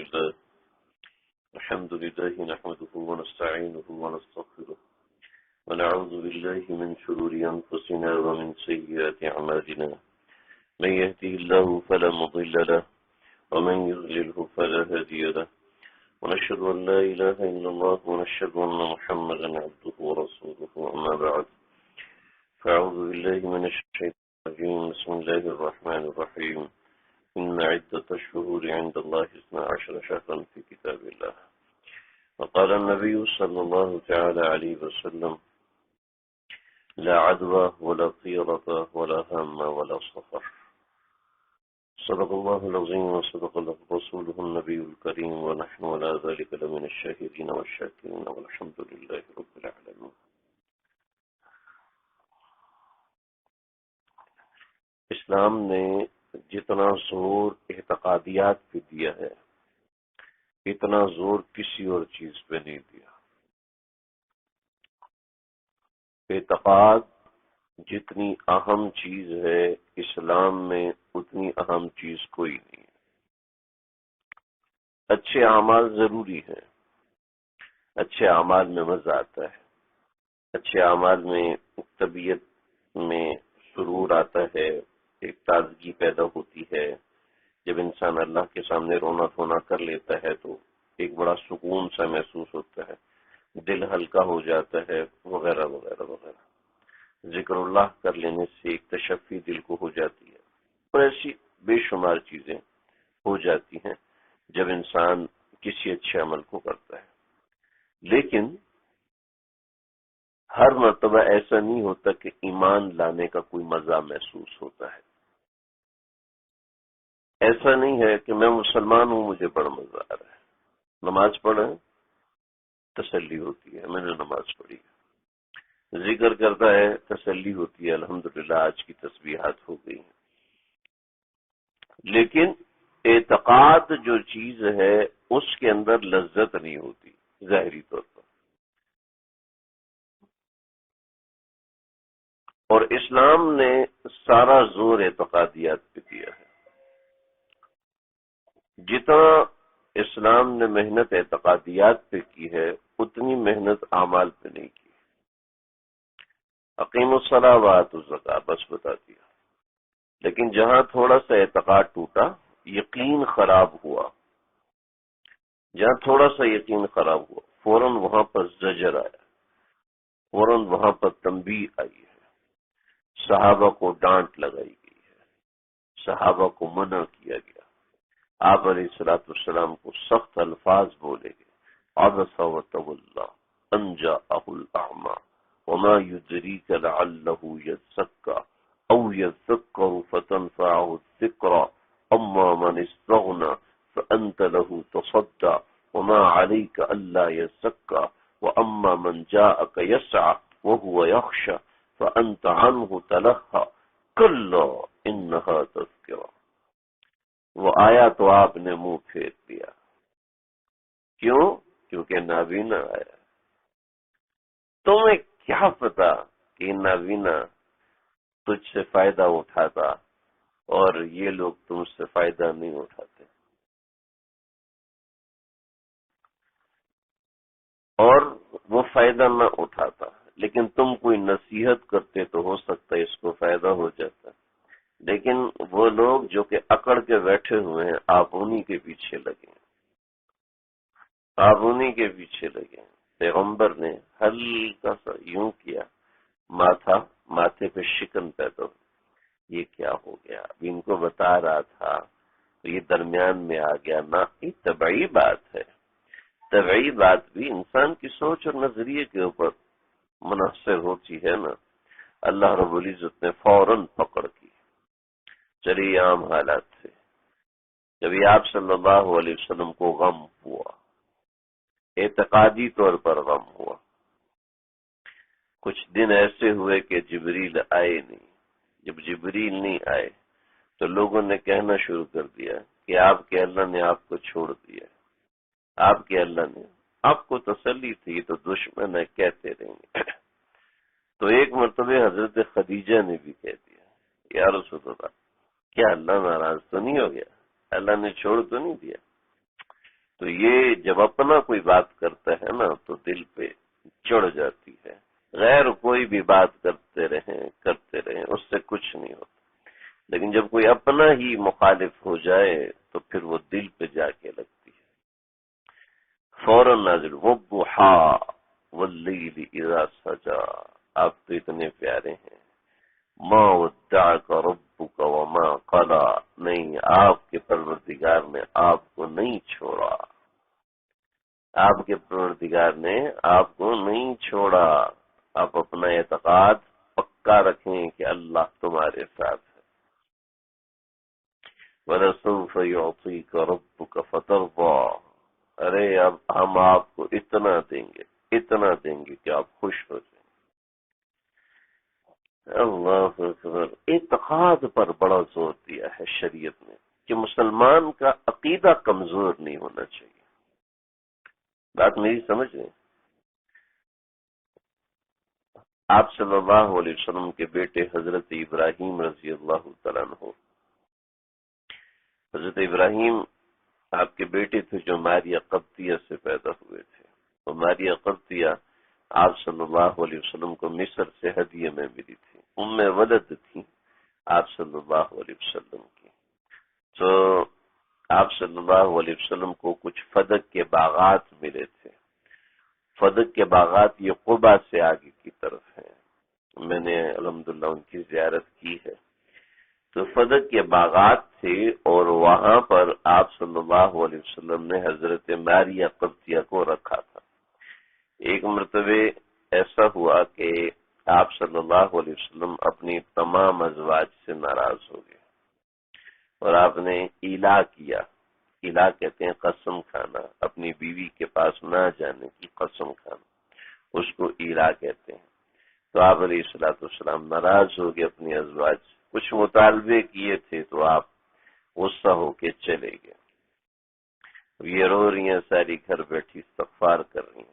لله الحمد لله نحمده ونستعينه ونستغفره ونعوذ بالله من شرور أنفسنا ومن سيئات أعمالنا من يهده الله فلا مضل له ومن يضلله فلا هادي له ونشهد أن لا إله إلا الله ونشهد أن محمدا عبده ورسوله أما بعد فأعوذ بالله من الشيطان الرجيم بسم الله الرحمن الرحيم إن عدة الشهور عند الله 12 شهرا في كتاب الله وقال النبي صلى الله تعالى عليه وسلم لا عدوى ولا طيرة ولا هم ولا صفر صدق الله العظيم وصدق رسوله النبي الكريم ونحن على ذلك لمن الشاهدين والشاكرين والحمد لله رب العالمين. اسلام نے جتنا زور اعتقادیات پہ دیا ہے اتنا زور کسی اور چیز پہ نہیں دیا. اعتقاد جتنی اہم چیز ہے اسلام میں اتنی اہم چیز کوئی نہیں ہے. اچھے اعمال ضروری ہیں، اچھے اعمال میں مزہ آتا ہے، اچھے اعمال میں طبیعت میں سرور آتا ہے، ایک تازگی پیدا ہوتی ہے. جب انسان اللہ کے سامنے رونا دھونا کر لیتا ہے تو ایک بڑا سکون سا محسوس ہوتا ہے، دل ہلکا ہو جاتا ہے وغیرہ وغیرہ وغیرہ. ذکر اللہ کر لینے سے ایک تشفی دل کو ہو جاتی ہے اور ایسی بے شمار چیزیں ہو جاتی ہیں جب انسان کسی اچھے عمل کو کرتا ہے. لیکن ہر مرتبہ ایسا نہیں ہوتا کہ ایمان لانے کا کوئی مزہ محسوس ہوتا ہے. ایسا نہیں ہے کہ میں مسلمان ہوں مجھے بڑا مزہ آ رہا ہے، نماز پڑھیں تسلی ہوتی ہے میں نے نماز پڑھی ہے، ذکر کرتا ہے تسلی ہوتی ہے الحمدللہ آج کی تسبیحات ہو گئی ہیں. لیکن اعتقاد جو چیز ہے اس کے اندر لذت نہیں ہوتی ظاہری طور پر. اور اسلام نے سارا زور اعتقادیات پہ دیا ہے. جتنا اسلام نے محنت اعتقادیات پہ کی ہے اتنی محنت اعمال پہ نہیں کی. اقیم الصلاۃ وآتوا الزکاۃ بس بتا دیا. لیکن جہاں تھوڑا سا اعتقاد ٹوٹا، یقین خراب ہوا، جہاں تھوڑا سا یقین خراب ہوا فوراً وہاں پر زجر آیا، فوراً وہاں پر تنبیہ آئی ہے، صحابہ کو ڈانٹ لگائی گئی ہے، صحابہ کو منع کیا گیا. آپ علیہ الصلوۃ والسلام کو سخت الفاظ بولے گئے. عبس وتولى ان جاءه الاعمى وما يدريك لعله يزكى او يذكر فتنفعه الذكرى اما من استغنى فانت له تصدى وما عليك الا يزكى واما من جاءك يسعى وهو يخشى فانت عنه تلهى كلا انها تذكرة. وہ آیا تو آپ نے منہ پھیر دیا. کیوں؟ کیونکہ نابینا آیا. تمہیں کیا پتا کہ نابینا تجھ سے فائدہ اٹھاتا اور یہ لوگ تم سے فائدہ نہیں اٹھاتے. اور وہ فائدہ نہ اٹھاتا لیکن تم کوئی نصیحت کرتے تو ہو سکتا ہے اس کو فائدہ ہو جاتا. لیکن وہ لوگ جو کہ اکڑ کے بیٹھے ہوئے ہیں آپ انہی کے پیچھے لگے ہیں، آپ انہی کے پیچھے لگے ہیں. پیغمبر نے ہلکا سا یوں کیا، ماتھے پہ شکن پیدا ہو. یہ کیا ہو گیا؟ اب ان کو بتا رہا تھا تو یہ درمیان میں آ گیا. نہ یہ طبعی بات ہے، طبعی بات بھی انسان کی سوچ اور نظریے کے اوپر منحصر ہوتی ہے نا. اللہ رب العزت نے فوراً پکڑ کی. چلیے عام حالات تھے. جبھی آپ صلی اللہ علیہ وسلم کو غم ہوا، اعتقادی طور پر غم ہوا، کچھ دن ایسے ہوئے کہ جبریل آئے نہیں. جب جبریل نہیں آئے تو لوگوں نے کہنا شروع کر دیا کہ آپ کے اللہ نے آپ کو چھوڑ دیا. آپ کے اللہ نے آپ کو تسلی تھی تو دشمن ہے کہتے رہیں گے. تو ایک مرتبہ حضرت خدیجہ نے بھی کہہ دیا یا رسول اللہ کیا اللہ ناراض تو نہیں ہو گیا؟ اللہ نے چھوڑ تو نہیں دیا؟ تو یہ جب اپنا کوئی بات کرتا ہے نا تو دل پہ چڑھ جاتی ہے. غیر کوئی بھی بات کرتے رہیں اس سے کچھ نہیں ہوتا، لیکن جب کوئی اپنا ہی مخالف ہو جائے تو پھر وہ دل پہ جا کے لگتی ہے. فوراً نازل والضحیٰ واللیل اذا سجا. آپ تو اتنے پیارے ہیں. ما ودعک ربک وما قلی. نہیں، آپ کے پروردگار نے آپ کو نہیں چھوڑا. آپ کے پروردگار نے آپ کو نہیں چھوڑا. آپ اپنا اعتقاد پکا رکھیں کہ اللہ تمہارے ساتھ ہے. وَلَسَوْفَ يُعْطِيكَ رَبُّكَ فَتَرْضَىٰ. ارے اب ہم آپ کو اتنا دیں گے کہ آپ خوش ہو جائیں. اللہ اکبر. اعتقاد پر بڑا زور دیا ہے شریعت نے کہ مسلمان کا عقیدہ کمزور نہیں ہونا چاہیے. بات میری سمجھ رہے ہیں؟ آپ صلی اللہ علیہ وسلم کے بیٹے حضرت ابراہیم رضی اللہ تعالیٰ عنہ، حضرت ابراہیم آپ کے بیٹے تھے جو ماریہ قبطیہ سے پیدا ہوئے تھے. اور ماریہ قبطیہ آپ صلی اللہ علیہ وسلم کو مصر سے ہدیے میں ملی تھی. ولد تھی آپ صلی اللہ علیہ وسلم کی. تو آپ صلی اللہ علیہ وسلم کو کچھ فدق کے باغات ملے تھے. فدق کے باغات یہ قبا سے آگے کی طرف ہیں. میں نے الحمدللہ ان کی زیارت کی ہے. تو فدق کے باغات تھے اور وہاں پر آپ صلی اللہ علیہ وسلم نے حضرت ماریہ قبطیہ کو رکھا تھا. ایک مرتبہ ایسا ہوا کہ آپ صلی اللہ علیہ وسلم اپنی تمام ازواج سے ناراض ہو گئے اور آپ نے ایلا کیا. ایلا کہتے ہیں قسم کھانا، اپنی بیوی کے پاس نہ جانے کی قسم کھانا، اس کو ایلا کہتے ہیں. تو آپ علیہ السلام ناراض ہو گئے اپنی ازواج سے. کچھ مطالبے کیے تھے تو آپ غصہ ہو کے چلے گئے. یہ رو رہی ہیں ساری گھر بیٹھی استغفار کر رہی ہیں.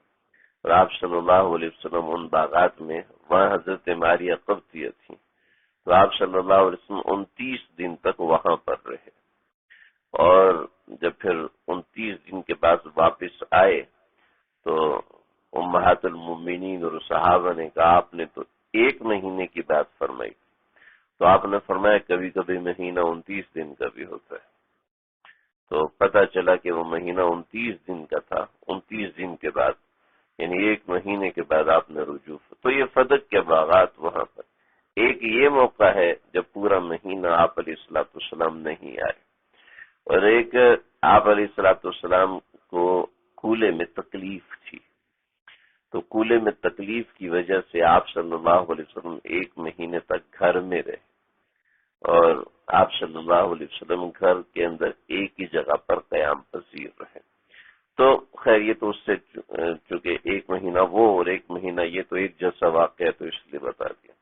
اور آپ صلی اللہ علیہ وسلم ان باغات میں، وہاں حضرت ماریہ قبطیہ تھی، تو آپ صلی اللہ علیہ وسلم 29 دن تک وہاں پر رہے. اور جب پھر 29 دن کے بعد واپس آئے تو امہات المومنین اور صحابہ نے کہا آپ نے تو 1 مہینے کی بات فرمائی. تو آپ نے فرمایا کبھی کبھی مہینہ 29 دن کا بھی ہوتا ہے. تو پتہ چلا کہ وہ مہینہ 29 دن کا تھا. 29 دن کے بعد یعنی 1 مہینے کے بعد آپ نے رجوع. تو یہ فدق کے باغات وہاں پر ایک یہ موقع ہے جب پورا مہینہ آپ علیہ السلام نہیں آئے. اور ایک آپ علیہ السلام کو کولے میں تکلیف تھی. تو کولے میں تکلیف کی وجہ سے آپ صلی اللہ علیہ وسلم 1 مہینے تک گھر میں رہے. اور آپ صلی اللہ علیہ وسلم گھر کے اندر ایک ہی جگہ پر قیام پذیر رہے. تو خیر یہ تو اس سے چونکہ 1 مہینہ وہ اور 1 مہینہ یہ تو ایک جیسا واقعہ ہے تو اس لیے بتا دیا.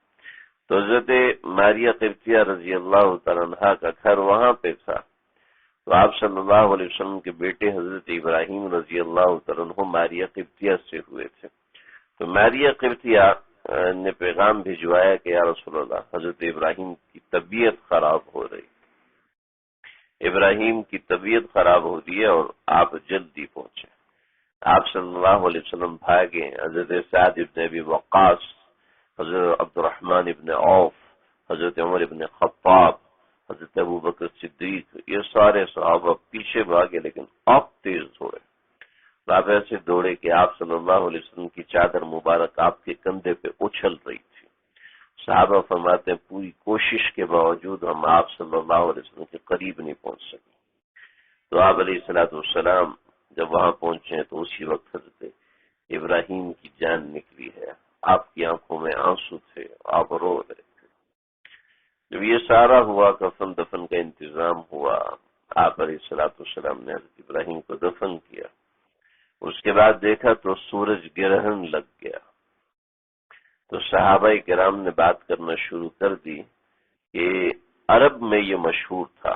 تو حضرت ماریہ قبطیہ رضی اللہ تعالیٰ عنہ کا گھر وہاں پہ تھا. تو آپ صلی اللہ علیہ وسلم کے بیٹے حضرت ابراہیم رضی اللہ تعالیٰ عنہ ماریہ قبطیہ سے ہوئے تھے. تو ماریہ قبطیہ نے پیغام بھجوایا کہ یا رسول اللہ حضرت ابراہیم کی طبیعت خراب ہو رہی، ابراہیم کی طبیعت خراب ہو رہی ہے اور آپ جلدی پہنچے. آپ صلی اللہ علیہ وسلم بھاگے. حضرت سعد ابن ابی وقاص، حضرت عبد الرحمن ابن عوف، حضرت عمر ابن خطاب، حضرت ابو بکر صدیق، یہ سارے صحابہ پیچھے بھاگے لیکن آپ تیز دوڑے. آپ ایسے دوڑے کہ آپ صلی اللہ علیہ وسلم کی چادر مبارک آپ کے کندھے پہ اچھل رہی تھی. صحابہ فرماتے ہیں پوری کوشش کے باوجود ہم آپ صلی اللہ علیہ وسلم کے قریب نہیں پہنچ سکے. تو آپ علیہ السلام جب وہاں پہنچے تو اسی وقت حضرت ابراہیم کی جان نکلی ہے. آپ کی آنکھوں میں آنسو تھے، آپ رو رہے تھے. جب یہ سارا ہوا، کفن دفن کا انتظام ہوا، آپ علیہ السلام نے حضرت ابراہیم کو دفن کیا. اس کے بعد دیکھا تو سورج گرہن لگ گیا. تو صحابہ کرام نے بات کرنا شروع کر دی کہ عرب میں یہ مشہور تھا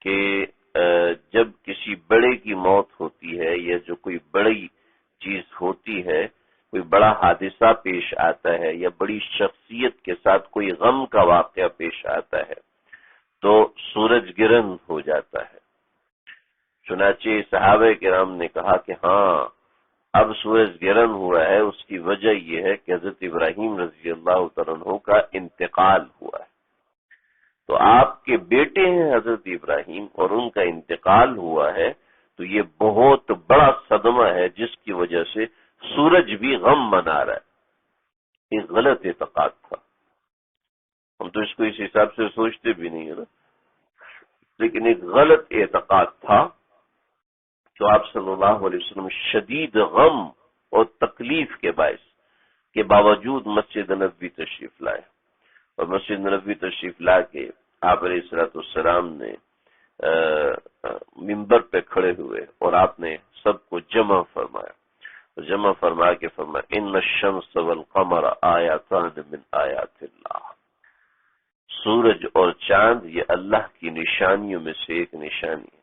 کہ جب کسی بڑے کی موت ہوتی ہے یا جو کوئی بڑی چیز ہوتی ہے، کوئی بڑا حادثہ پیش آتا ہے یا بڑی شخصیت کے ساتھ کوئی غم کا واقعہ پیش آتا ہے تو سورج گرہن ہو جاتا ہے. چنانچہ صحابہ کرام نے کہا کہ ہاں اب سورج گرہن ہوا ہے، اس کی وجہ یہ ہے کہ حضرت ابراہیم رضی اللہ تعالیٰ عنہ کا انتقال ہوا ہے۔ تو آپ کے بیٹے ہیں حضرت ابراہیم اور ان کا انتقال ہوا ہے، تو یہ بہت بڑا صدمہ ہے جس کی وجہ سے سورج بھی غم منا رہا ہے۔ ایک غلط اعتقاد تھا، ہم تو اس کو اس حساب سے سوچتے بھی نہیں ہے نا، لیکن ایک غلط اعتقاد تھا جو آپ صلی اللہ علیہ وسلم شدید غم اور تکلیف کے باعث کے باوجود مسجد نبوی تشریف لائے، اور مسجد نبوی تشریف لا کے آپ علیہ السلام نے ممبر پہ کھڑے ہوئے اور آپ نے سب کو جمع فرمایا، جمع فرما کے فرمایا ان الشمس والقمر آیاتان من آیات اللہ، سورج اور چاند یہ اللہ کی نشانیوں میں سے ایک نشانی ہے،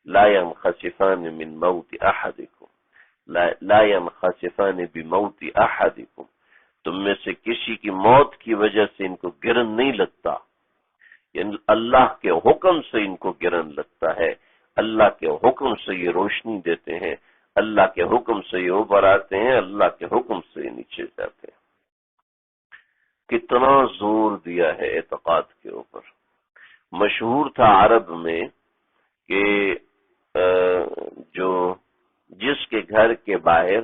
لا ينخسفان من موت احدکم، لا ينخسفان بموت احدکم، تم میں سے کسی کی موت کی وجہ سے ان کو گرن نہیں لگتا، یعنی اللہ کے حکم سے ان کو گرن لگتا ہے، اللہ کے حکم سے یہ روشنی دیتے ہیں، اللہ کے حکم سے یہ اوپر آتے ہیں، اللہ کے حکم سے یہ نیچے جاتے ہیں۔ کتنا زور دیا ہے اعتقاد کے اوپر۔ مشہور تھا عرب میں کہ جو جس کے گھر کے باہر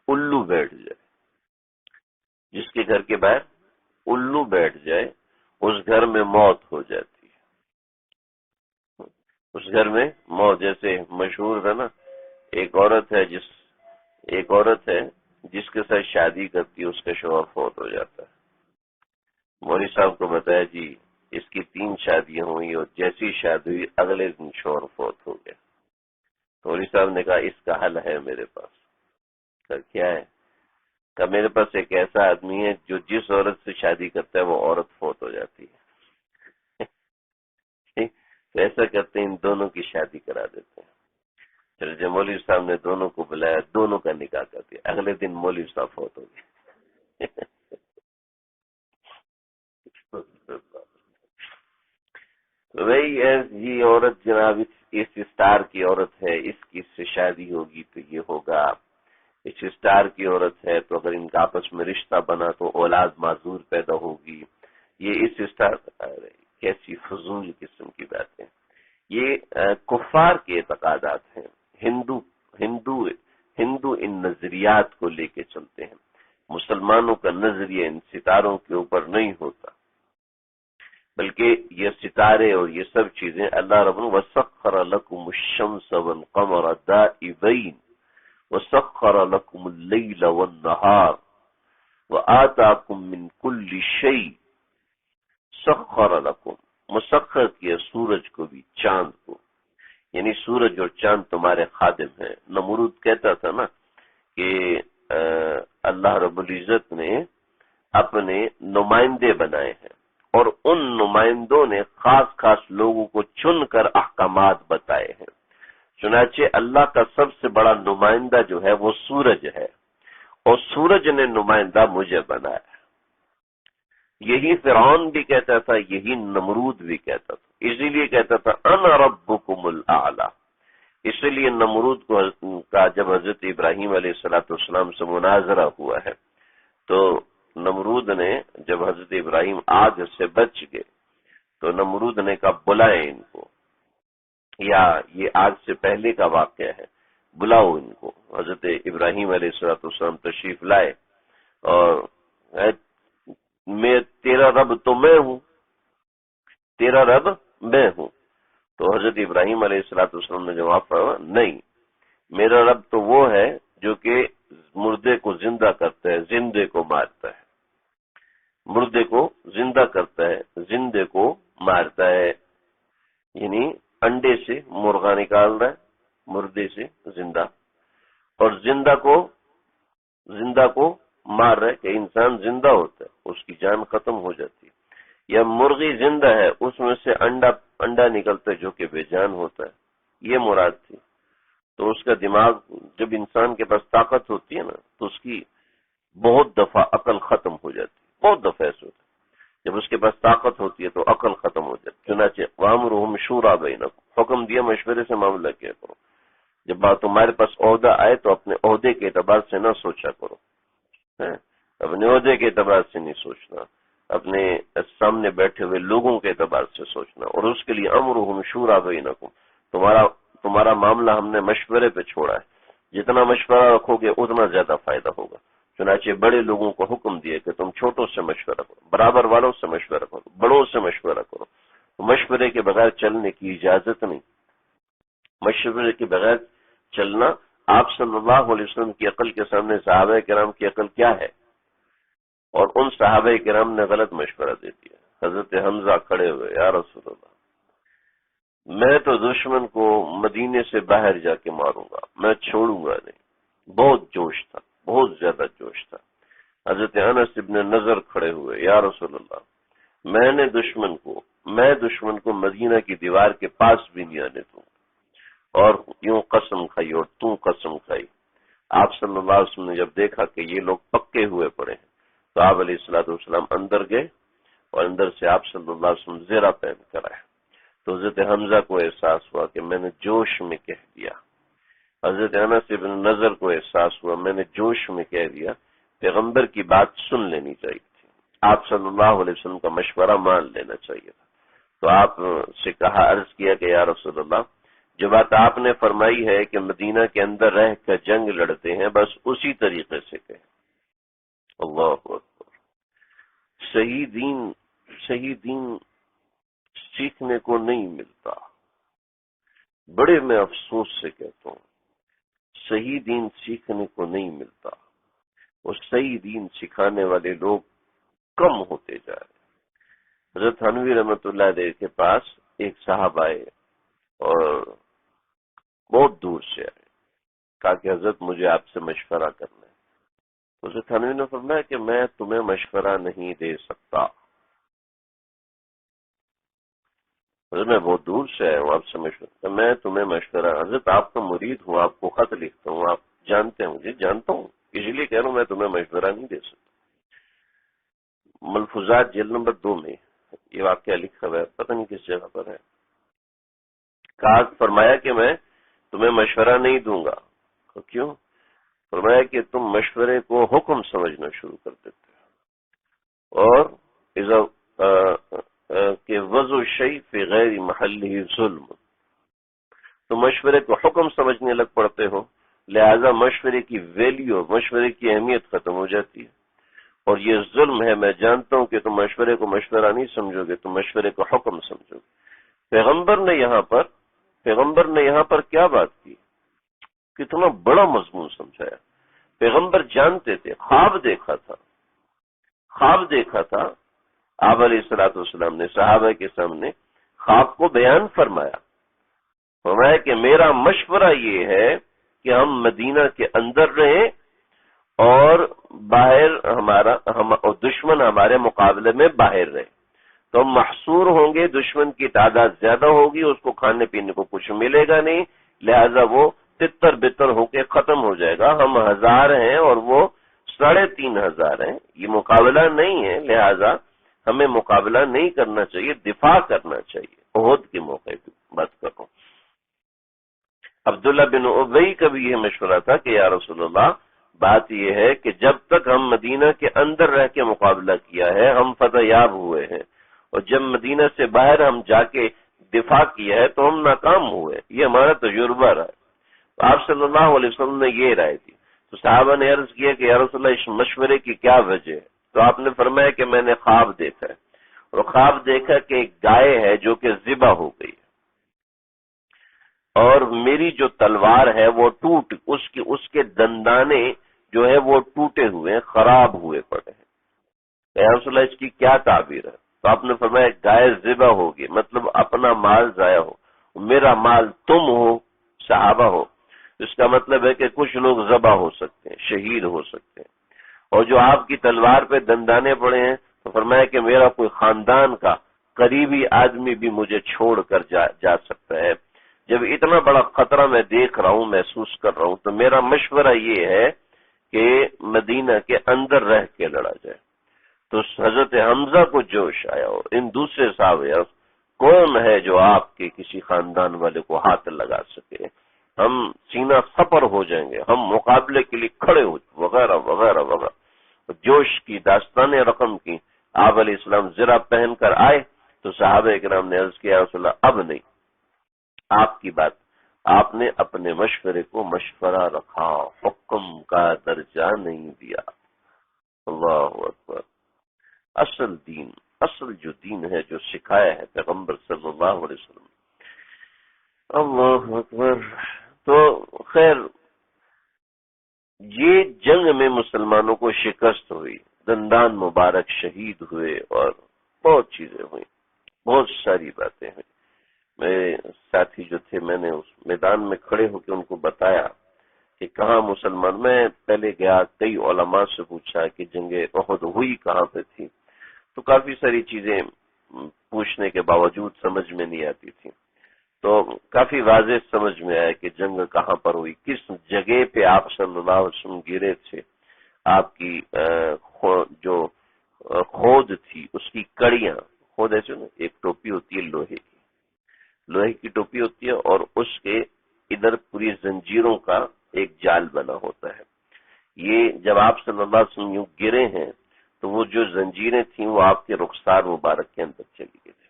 الو بیٹھ جائے، جس کے گھر کے باہر الو بیٹھ جائے اس گھر میں موت ہو جاتی ہے، اس گھر میں موت۔ جیسے مشہور ہے نا، ایک عورت ہے جس کے ساتھ شادی کرتی ہے، اس کا شوہر فوت ہو جاتا ہے۔ مولوی صاحب کو بتایا جی اس کی 3 شادیاں ہوئی اور جیسی شادی ہوئی اگلے دن شوہر فوت ہو گیا۔ مولوی صاحب نے کہا اس کا حل ہے میرے پاس۔ کیا ہے؟ کہ میرے پاس ایک ایسا آدمی ہے جو جس عورت سے شادی کرتا ہے وہ عورت فوت ہو جاتی ہے، تو ایسا کرتے ہیں ان دونوں کی شادی کرا دیتے ہیں۔ چلو مولوی صاحب نے دونوں کو بلایا، دونوں کا نکاح کر دیا، اگلے دن مولوی صاحب فوت ہو گئے۔ وہی ہے یہ عورت جناب اس اسٹار کی عورت ہے، اس کی سے شادی ہوگی تو یہ ہوگا، اس اسٹار کی عورت ہے تو اگر ان کا آپس میں رشتہ بنا تو اولاد معذور پیدا ہوگی، یہ اس اسٹار، کیسی فضول قسم کی باتیں۔ یہ کفار کے اعتقادات ہیں۔ ہندو ان نظریات کو لے کے چلتے ہیں، مسلمانوں کا نظریہ ان ستاروں کے اوپر نہیں ہوتا، بلکہ یہ ستارے اور یہ سب چیزیں اللہ رب وَسَخَّرَ لَكُمُ الشَّمْسَ وَالْقَمَرَ دَائِبَيْنِ وَسَخَّرَ لَكُمُ اللَّيْلَ وَالنَّهَارَ وَآتَاكُم مِّن كُلِّ شَيْءٍ سَخَّرَ لَكُم، مسخر کیا سورج کو بھی چاند کو، یعنی سورج اور چاند تمہارے خادم ہیں۔ نمرود کہتا تھا نا کہ اللہ رب العزت نے اپنے نمائندے بنائے ہیں اور ان نمائندوں نے خاص خاص لوگوں کو چن کر احکامات بتائے ہیں۔ چنانچہ اللہ کا سب سے بڑا نمائندہ جو ہے وہ سورج ہے، اور سورج نے نمائندہ مجھے بنایا۔ یہی فرعون بھی کہتا تھا، یہی نمرود بھی کہتا تھا، اسی لیے کہتا تھا انا ربکم الاعلی۔ اسی لیے نمرود کو جب حضرت ابراہیم علیہ السلام سے مناظرہ ہوا ہے تو نمرود نے جب حضرت ابراہیم آگ سے بچ گئے تو نمرود نے کہا بلائیں ان کو، یا یہ آگ سے پہلے کا واقعہ ہے، بلاؤ ان کو۔ حضرت ابراہیم علیہ السلام تشریف لائے اور میں تیرا رب تو میں ہوں، تیرا رب میں ہوں۔ تو حضرت ابراہیم علیہ السلام نے جواب فرمایا نہیں، میرا رب تو وہ ہے جو کہ مردے کو زندہ کرتا ہے، زندے کو مارتا ہے، مردے کو زندہ کرتا ہے، زندے کو مارتا ہے، یعنی انڈے سے مرغا نکال رہا ہے، مردے سے زندہ، اور زندہ کو مار رہا ہے کہ انسان زندہ ہوتا ہے اس کی جان ختم ہو جاتی ہے، یا مرغی زندہ ہے اس میں سے انڈا نکلتا ہے جو کہ بے جان ہوتا ہے، یہ مراد تھی۔ تو اس کا دماغ، جب انسان کے پاس طاقت ہوتی ہے نا تو اس کی بہت دفعہ عقل ختم ہو جاتی ہے، بہت دفعہ ایسے ہوتا ہے جب اس کے پاس طاقت ہوتی ہے تو عقل ختم ہو جاتی ہے۔ چنانچہ وَأَمْرُهُمْ شُورَىٰ بَيْنَكُمْ، حکم دیا مشورے سے معاملہ کیا کرو۔ تمہارے پاس عہدہ آئے تو اپنے عہدے کے اعتبار سے نہ سوچا کرو، اپنے عہدے کے اعتبار سے نہیں سوچنا، اپنے سامنے بیٹھے ہوئے لوگوں کے اعتبار سے سوچنا، اور اس کے لیے امرہم شورا بینکم، تمہارا معاملہ ہم نے مشورے پہ چھوڑا ہے، جتنا مشورہ رکھو گے اتنا زیادہ فائدہ ہوگا۔ چنانچہ بڑے لوگوں کو حکم دیا کہ تم چھوٹوں سے مشورہ کرو، برابر والوں سے مشورہ کرو، بڑوں سے مشورہ کرو، مشورے کے بغیر چلنے کی اجازت نہیں۔ مشورے کے بغیر چلنا، آپ صلی اللہ علیہ وسلم کی عقل کے سامنے صحابہ کرام کی عقل کیا ہے، اور ان صحابہ کرام نے غلط مشورہ دے دیا۔ حضرت حمزہ کھڑے ہوئے، یا رسول اللہ میں تو دشمن کو مدینے سے باہر جا کے ماروں گا، میں چھوڑوں گا نہیں۔ بہت جوش تھا، بہت زیادہ جوش تھا۔ حضرت انس ابن نضر کھڑے ہوئے، یا رسول اللہ میں دشمن کو مدینہ کی دیوار کے پاس بھی نہیں آنے دوں، اور یوں قسم کھائی اور توں قسم کھائی۔ آپ صلی اللہ علیہ وسلم نے جب دیکھا کہ یہ لوگ پکے ہوئے پڑے ہیں تو آپ علیہ الصلوۃ والسلام اندر گئے، اور اندر سے آپ صلی اللہ علیہ وسلم زیرہ پہن کر آئے۔ تو حضرت حمزہ کو احساس ہوا کہ میں نے جوش میں کہہ دیا، حضرت انس ابن نضر کو احساس ہوا میں نے جوش میں کہہ دیا، پیغمبر کی بات سن لینی چاہیے تھی، آپ صلی اللہ علیہ وسلم کا مشورہ مان لینا چاہیے تھا۔ تو آپ سے کہا، عرض کیا کہ یا رسول اللہ جو بات آپ نے فرمائی ہے کہ مدینہ کے اندر رہ کر جنگ لڑتے ہیں، بس اسی طریقے سے کہیں۔ اللہ اکبر۔ صحیح دین سیکھنے کو نہیں ملتا، بڑے میں افسوس سے کہتا ہوں، صحیح دین سیکھنے کو نہیں ملتا، اور صحیح دین سکھانے والے لوگ کم ہوتے جا رہے ہیں۔ حضرت تھانوی رحمۃ اللہ علیہ کے پاس ایک صاحب آئے اور بہت دور سے آئے، کہا کہ حضرت مجھے آپ سے مشورہ کرنا ہے۔ حضرت تھانوی نے فرمایا کہ میں تمہیں مشورہ نہیں دے سکتا، حضرت میں بہت دور سے آیا ہوں آپ سے مشورہ، میں تمہیں مشورہ، حضرت آپ کا مرید ہوں، آپ کو خط لکھتا ہوں، آپ جانتے ہیں مجھے، جانتا ہوں، اس لیے کہہ رہا ہوں میں تمہیں مشورہ نہیں دے سکتا۔ ملفوظات جلد نمبر 2 میں یہ واقعہ لکھا ہوا ہے، پتہ نہیں کس جگہ پر ہے۔ کہا، فرمایا کہ میں تمہیں مشورہ نہیں دوں گا، کیوں؟ فرمایا کہ تم مشورے کو حکم سمجھنا شروع کر دیتے ہو، اور کہ وضع شیء فی غیر محلہ ظلم، تو مشورے کو حکم سمجھنے لگ پڑتے ہو، لہذا مشورے کی ویلیو، مشورے کی اہمیت ختم ہو جاتی ہے، اور یہ ظلم ہے۔ میں جانتا ہوں کہ تم مشورے کو مشورہ نہیں سمجھو گے، تم مشورے کو حکم سمجھو گے۔ پیغمبر نے یہاں پر کیا بات کی، کتنا بڑا مضمون سمجھایا۔ پیغمبر جانتے تھے، خواب دیکھا تھا، آپ علیہ الصلوۃ والسلام نے صحابہ کے سامنے خواب کو بیان فرمایا کہ میرا مشورہ یہ ہے کہ ہم مدینہ کے اندر رہیں، اور باہر دشمن ہمارے مقابلے میں باہر رہے، تو ہم محصور ہوں گے، دشمن کی تعداد زیادہ ہوگی، اس کو کھانے پینے کو کچھ ملے گا نہیں، لہذا وہ تتر بتر ہو کے ختم ہو جائے گا۔ ہم 1000 ہیں اور وہ 3500 ہیں، یہ مقابلہ نہیں ہے، لہذا ہمیں مقابلہ نہیں کرنا چاہیے، دفاع کرنا چاہیے۔ احد کے موقع کی بات کر رہا ہوں۔ عبداللہ بن ابی کا بھی یہ مشورہ تھا کہ یا رسول اللہ بات یہ ہے کہ جب تک ہم مدینہ کے اندر رہ کے مقابلہ کیا ہے ہم فتح یاب ہوئے ہیں، اور جب مدینہ سے باہر ہم جا کے دفاع کیا ہے تو ہم ناکام ہوئے، یہ ہمارا تجربہ رہا ہے۔ تو آپ صلی اللہ علیہ وسلم نے یہ رائے دی، تو صحابہ نے عرض کیا کہ یا رسول اللہ اس مشورے کی کیا وجہ ہے؟ تو آپ نے فرمایا کہ میں نے خواب دیکھا ہے، اور خواب دیکھا کہ ایک گائے ہے جو کہ ذبح ہو گئی، اور میری جو تلوار ہے وہ اس کے دندانے جو ہے وہ ٹوٹے ہوئے ہیں، خراب ہوئے پڑے ہیں۔ یا رسول اللہ اس کی کیا تعبیر ہے؟ تو آپ نے فرمایا گائے ذبح ہوگی، مطلب اپنا مال ضائع ہو، میرا مال تم ہو، صحابہ ہو، اس کا مطلب ہے کہ کچھ لوگ ذبح ہو سکتے ہیں، شہید ہو سکتے ہیں، اور جو آپ کی تلوار پہ دندانے پڑے ہیں تو فرمایا کہ میرا کوئی خاندان کا قریبی آدمی بھی مجھے چھوڑ کر جا سکتا ہے۔ جب اتنا بڑا خطرہ میں دیکھ رہا ہوں، محسوس کر رہا ہوں، تو میرا مشورہ یہ ہے کہ مدینہ کے اندر رہ کے لڑا جائے۔ تو حضرت حمزہ کو جوش آیا، اور ان دوسرے صحابہ کون ہے جو آپ کے کسی خاندان والے کو ہاتھ لگا سکے؟ ہم سینہ سپر ہو جائیں گے، ہم مقابلے کے لیے کھڑے ہو وغیرہ وغیرہ وغیرہ، جوش کی داستان رقم کی۔ آپ علیہ السلام زرہ پہن کر آئے تو صحابہ کرام نے عرض کیا رسول اللہ اب نہیں، آپ کی بات۔ آپ نے اپنے مشورے کو مشورہ رکھا، حکم کا درجہ نہیں دیا۔ اللہ اکبر۔ اصل دین، اصل جو دین ہے، جو سکھایا ہے پیغمبر صلی اللہ علیہ وسلم۔ اللہ اکبر۔ تو خیر یہ جنگ میں مسلمانوں کو شکست ہوئی، دندان مبارک شہید ہوئے اور بہت چیزیں ہوئی، بہت ساری باتیں ہوئی۔ میرے ساتھی جو تھے، میں نے اس میدان میں کھڑے ہو کے ان کو بتایا کہ کہاں مسلمان، میں پہلے گیا کئی علماء سے پوچھا کہ جنگ احد ہوئی کہاں پہ تھی، تو کافی ساری چیزیں پوچھنے کے باوجود سمجھ میں نہیں آتی تھی، تو کافی واضح سمجھ میں آیا کہ جنگ کہاں پر ہوئی، کس جگہ پہ آپ صلی اللہ علیہ وسلم گرے تھے۔ آپ کی جو خود تھی، اس کی کڑیاں، خود ایسے نا ایک ٹوپی ہوتی ہے لوہے کی ٹوپی ہوتی ہے، اور اس کے ادھر پوری زنجیروں کا ایک جال بنا ہوتا ہے۔ یہ جب آپ صلی اللہ علیہ وسلم یوں گرے ہیں تو وہ جو زنجیریں تھیں وہ آپ کے رخسار مبارک کے اندر چلی گئی تھی۔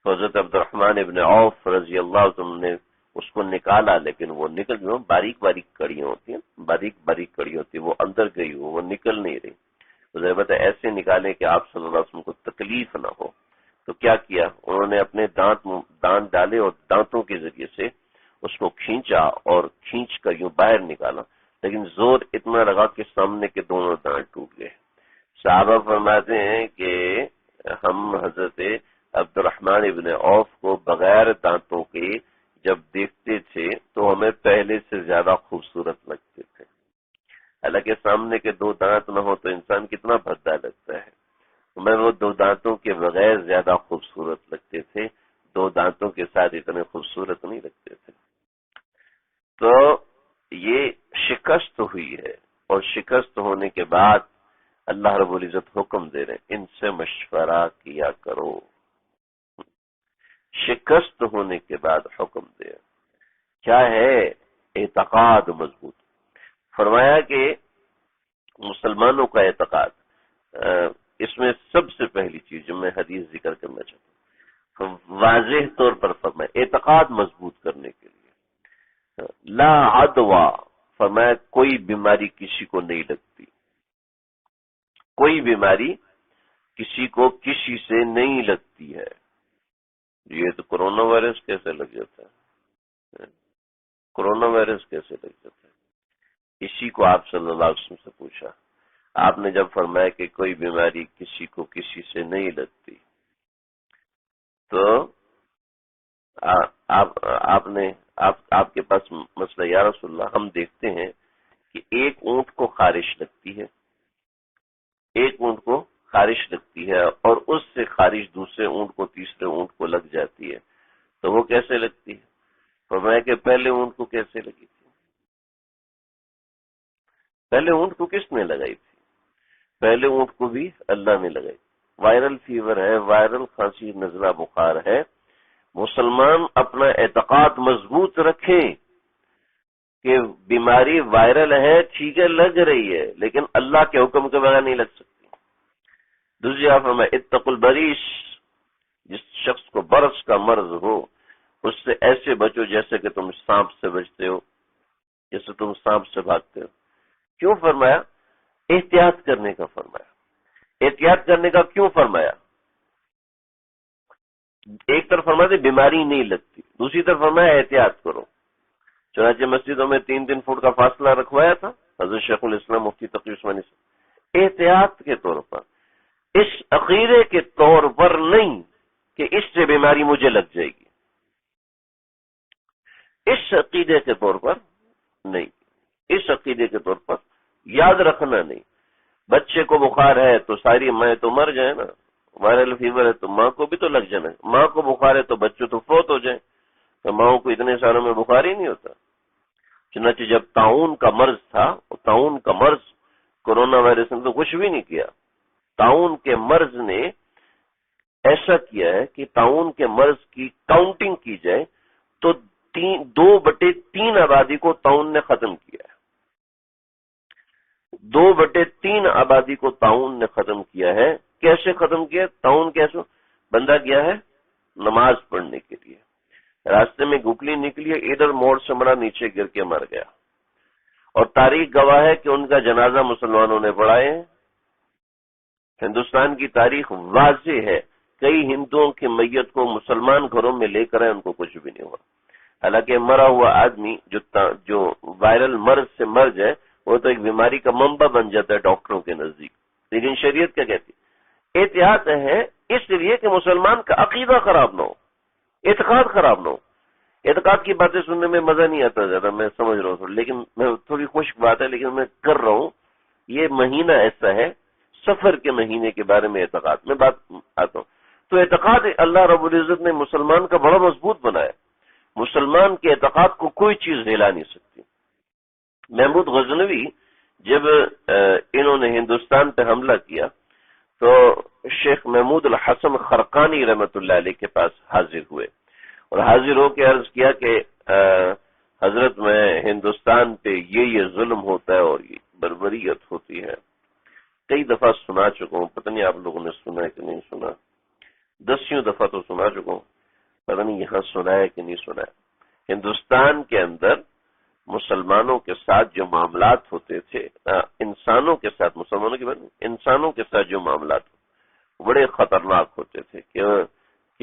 حضرت عبد الرحمن ابن عوف رضی اللہ عنہ نے اس کو نکالا، لیکن وہ نکل گئی، باریک باریک کڑیاں ہوتی ہیں، باریک باریک کڑی ہوتی ہے، وہ اندر گئی وہ نکل نہیں رہی۔ ضرورت ہے ایسے نکالے کہ آپ صلی اللہ علیہ وسلم کو تکلیف نہ ہو۔ تو کیا کیا انہوں نے، اپنے دانت ڈالے اور دانتوں کے ذریعے سے اس کو کھینچا اور کھینچ کر یوں باہر نکالا، لیکن زور اتنا لگا کہ سامنے کے دونوں دانت ٹوٹ گئے۔ صحابہ فرماتے ہیں کہ ہم حضرت عبد الرحمن ابن عوف کو بغیر دانتوں کے جب دیکھتے تھے تو ہمیں پہلے سے زیادہ خوبصورت لگتے تھے۔ حالانکہ سامنے کے دو دانت نہ ہو تو انسان کتنا بھدا لگتا ہے، ہمیں وہ دو دانتوں کے بغیر زیادہ خوبصورت لگتے تھے، دو دانتوں کے ساتھ اتنے خوبصورت نہیں لگتے تھے۔ تو یہ شکست ہوئی ہے، اور شکست ہونے کے بعد اللہ رب العزت حکم دے رہے ہیں ان سے مشورہ کیا کرو۔ شکست ہونے کے بعد حکم دے کیا ہے؟ اعتقاد مضبوط۔ فرمایا کہ مسلمانوں کا اعتقاد، اس میں سب سے پہلی چیز جو میں حدیث ذکر کرنا چاہتا ہوں، واضح طور پر فرمایا اعتقاد مضبوط کرنے کے لیے لا عدوى، فرمایا کوئی بیماری کسی کو نہیں لگتی، کوئی بیماری کسی کو کسی سے نہیں لگتی ہے۔ یہ تو کرونا وائرس کیسے لگ جاتا ہے؟ کرونا وائرس کیسے لگ جاتا ہے؟ اسی کو آپ صلی اللہ علیہ وسلم سے پوچھا، آپ نے جب فرمایا کہ کوئی بیماری کسی کو کسی سے نہیں لگتی، تو آپ کے پاس مسئلہ، یا رسول اللہ ہم دیکھتے ہیں کہ ایک اونٹ کو خارش لگتی ہے، ایک اونٹ کو خارش لگتی ہے، اور اس سے خارش دوسرے اونٹ کو، تیسرے اونٹ کو لگ جاتی ہے، تو وہ کیسے لگتی ہے؟ فرمایا کہ پہلے اونٹ کو کیسے لگی تھی؟ پہلے اونٹ کو کس نے لگائی تھی؟ پہلے اونٹ کو بھی اللہ نے لگائی۔ وائرل فیور ہے، وائرل کھانسی نزلہ بخار ہے، مسلمان اپنا اعتقاد مضبوط رکھیں کہ بیماری وائرل ہے، ٹھیک ہے لگ رہی ہے، لیکن اللہ کے حکم کے بغیر نہیں لگ سکتی۔ دوسری آپ میں اتقوا البریش، جس شخص کو برس کا مرض ہو اس سے ایسے بچو جیسے کہ تم سانپ سے بچتے ہو، جیسے تم سانپ سے بھاگتے ہو۔ کیوں فرمایا؟ احتیاط کرنے کا فرمایا۔ احتیاط کرنے کا کیوں فرمایا؟ ایک طرف فرمایا بیماری نہیں لگتی، دوسری طرف فرمایا احتیاط کرو۔ چنانچہ مسجدوں میں 3 فٹ کا فاصلہ رکھوایا تھا حضرت شیخ الاسلام مفتی تقی عثمانی سے، احتیاط کے طور پر، اس عقیدے کے طور پر نہیں کہ اس سے بیماری مجھے لگ جائے گی، اس عقیدے کے طور پر نہیں، اس عقیدے کے طور پر یاد رکھنا نہیں۔ بچے کو بخار ہے تو ساری ماں تو مر جائے نا، وائرل فیور ہے تو ماں کو بھی تو لگ جانا، ماں کو بخار ہے تو بچوں تو فوت ہو جائیں، تو ماں کو اتنے سالوں میں بخار ہی نہیں ہوتا۔ چنانچہ جب طاعون کا مرض تھا، طاعون کا مرض، کرونا وائرس نے تو کچھ بھی نہیں کیا، طاعون کے مرض نے ایسا کیا ہے کہ طاعون کے مرض کی کاؤنٹنگ کی جائے تو 2/3 آبادی کو طاعون نے ختم کیا ہے۔ 2/3 آبادی کو طاعون نے ختم کیا ہے۔ کیسے ختم کیا؟ طاعون کیسے؟ بندہ گیا ہے نماز پڑھنے کے لیے، راستے میں گٹلی نکلی ہے، ادھر موڑ سے مرا، نیچے گر کے مر گیا، اور تاریخ گواہ ہے کہ ان کا جنازہ مسلمانوں نے پڑھائے ہیں۔ ہندوستان کی تاریخ واضح ہے، کئی ہندوؤں کی میت کو مسلمان گھروں میں لے کر آئے، ان کو کچھ بھی نہیں ہوا۔ حالانکہ مرا ہوا آدمی جو وائرل مرض سے مر جائے وہ تو ایک بیماری کا منبع بن جاتا ہے ڈاکٹروں کے نزدیک، لیکن شریعت کیا کہتی ہے؟ احتیاط ہے اس لیے کہ مسلمان کا عقیدہ خراب نہ ہو، اعتقاد خراب نہ ہو۔ اعتقاد کی باتیں سننے میں مزہ نہیں آتا زیادہ، میں سمجھ رہا ہوں، لیکن میں تھوڑی خشک بات ہے لیکن میں کر رہا ہوں۔ یہ مہینہ ایسا ہے، سفر کے مہینے کے بارے میں اعتقاد میں بات آتا ہوں۔ تو اعتقاد اللہ رب العزت نے مسلمان کا بڑا مضبوط بنایا، مسلمان کے اعتقاد کو کوئی چیز ہلا نہیں سکتی۔ محمود غزنوی جب انہوں نے ہندوستان پہ حملہ کیا تو شیخ محمود الحسن خرقانی رحمت اللہ علیہ کے پاس حاضر ہوئے، اور حاضر ہو کے عرض کیا کہ حضرت میں ہندوستان پہ یہ ظلم ہوتا ہے اور یہ بربریت ہوتی ہے۔ کئی دفعہ سنا چکا ہوں، پتہ نہیں آپ لوگوں نے سنا ہے کہ نہیں سنا، 10 دفعہ تو سنا چکا ہوں، پتہ نہیں یہاں سنا ہے کہ نہیں سنا ہے۔ ہندوستان کے اندر مسلمانوں کے ساتھ جو معاملات ہوتے تھے، انسانوں کے ساتھ، مسلمانوں کے بعد انسانوں کے ساتھ جو معاملات بڑے خطرناک ہوتے تھے کہ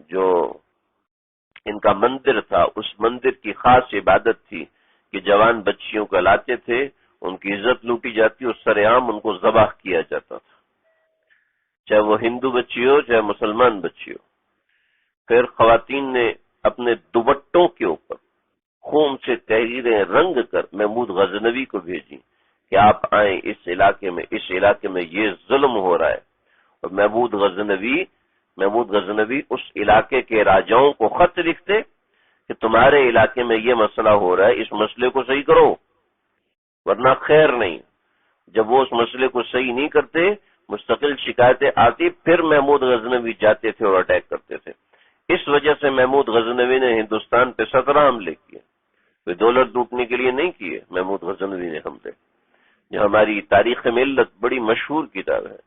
جو ان کا مندر تھا، اس مندر کی خاص عبادت تھی کہ جوان بچیوں کو لاتے تھے، ان کی عزت لوٹی جاتی اور سر عام ان کو ذبح کیا جاتا تھا، چاہے وہ ہندو بچی ہو چاہے مسلمان بچی ہو۔ پھر خواتین نے اپنے دوپٹوں کے اوپر خون سے تحریریں رنگ کر محمود غزنوی کو بھیجی کہ آپ آئیں اس علاقے میں یہ ظلم ہو رہا ہے، اور محمود غزنوی اس علاقے کے راجاؤں کو خط لکھتے کہ تمہارے علاقے میں یہ مسئلہ ہو رہا ہے، اس مسئلے کو صحیح کرو ورنہ خیر نہیں۔ جب وہ اس مسئلے کو صحیح نہیں کرتے، مستقل شکایتیں آتی، پھر محمود غزنوی جاتے تھے اور اٹیک کرتے تھے۔ اس وجہ سے محمود غزنوی نے ہندوستان پہ 17 حملے کیے، کوئی دولت لوٹنے کے لیے نہیں کیے، محمود غزنوی نے حملے۔ جو ہماری تاریخ ملت بڑی مشہور کتاب ہے،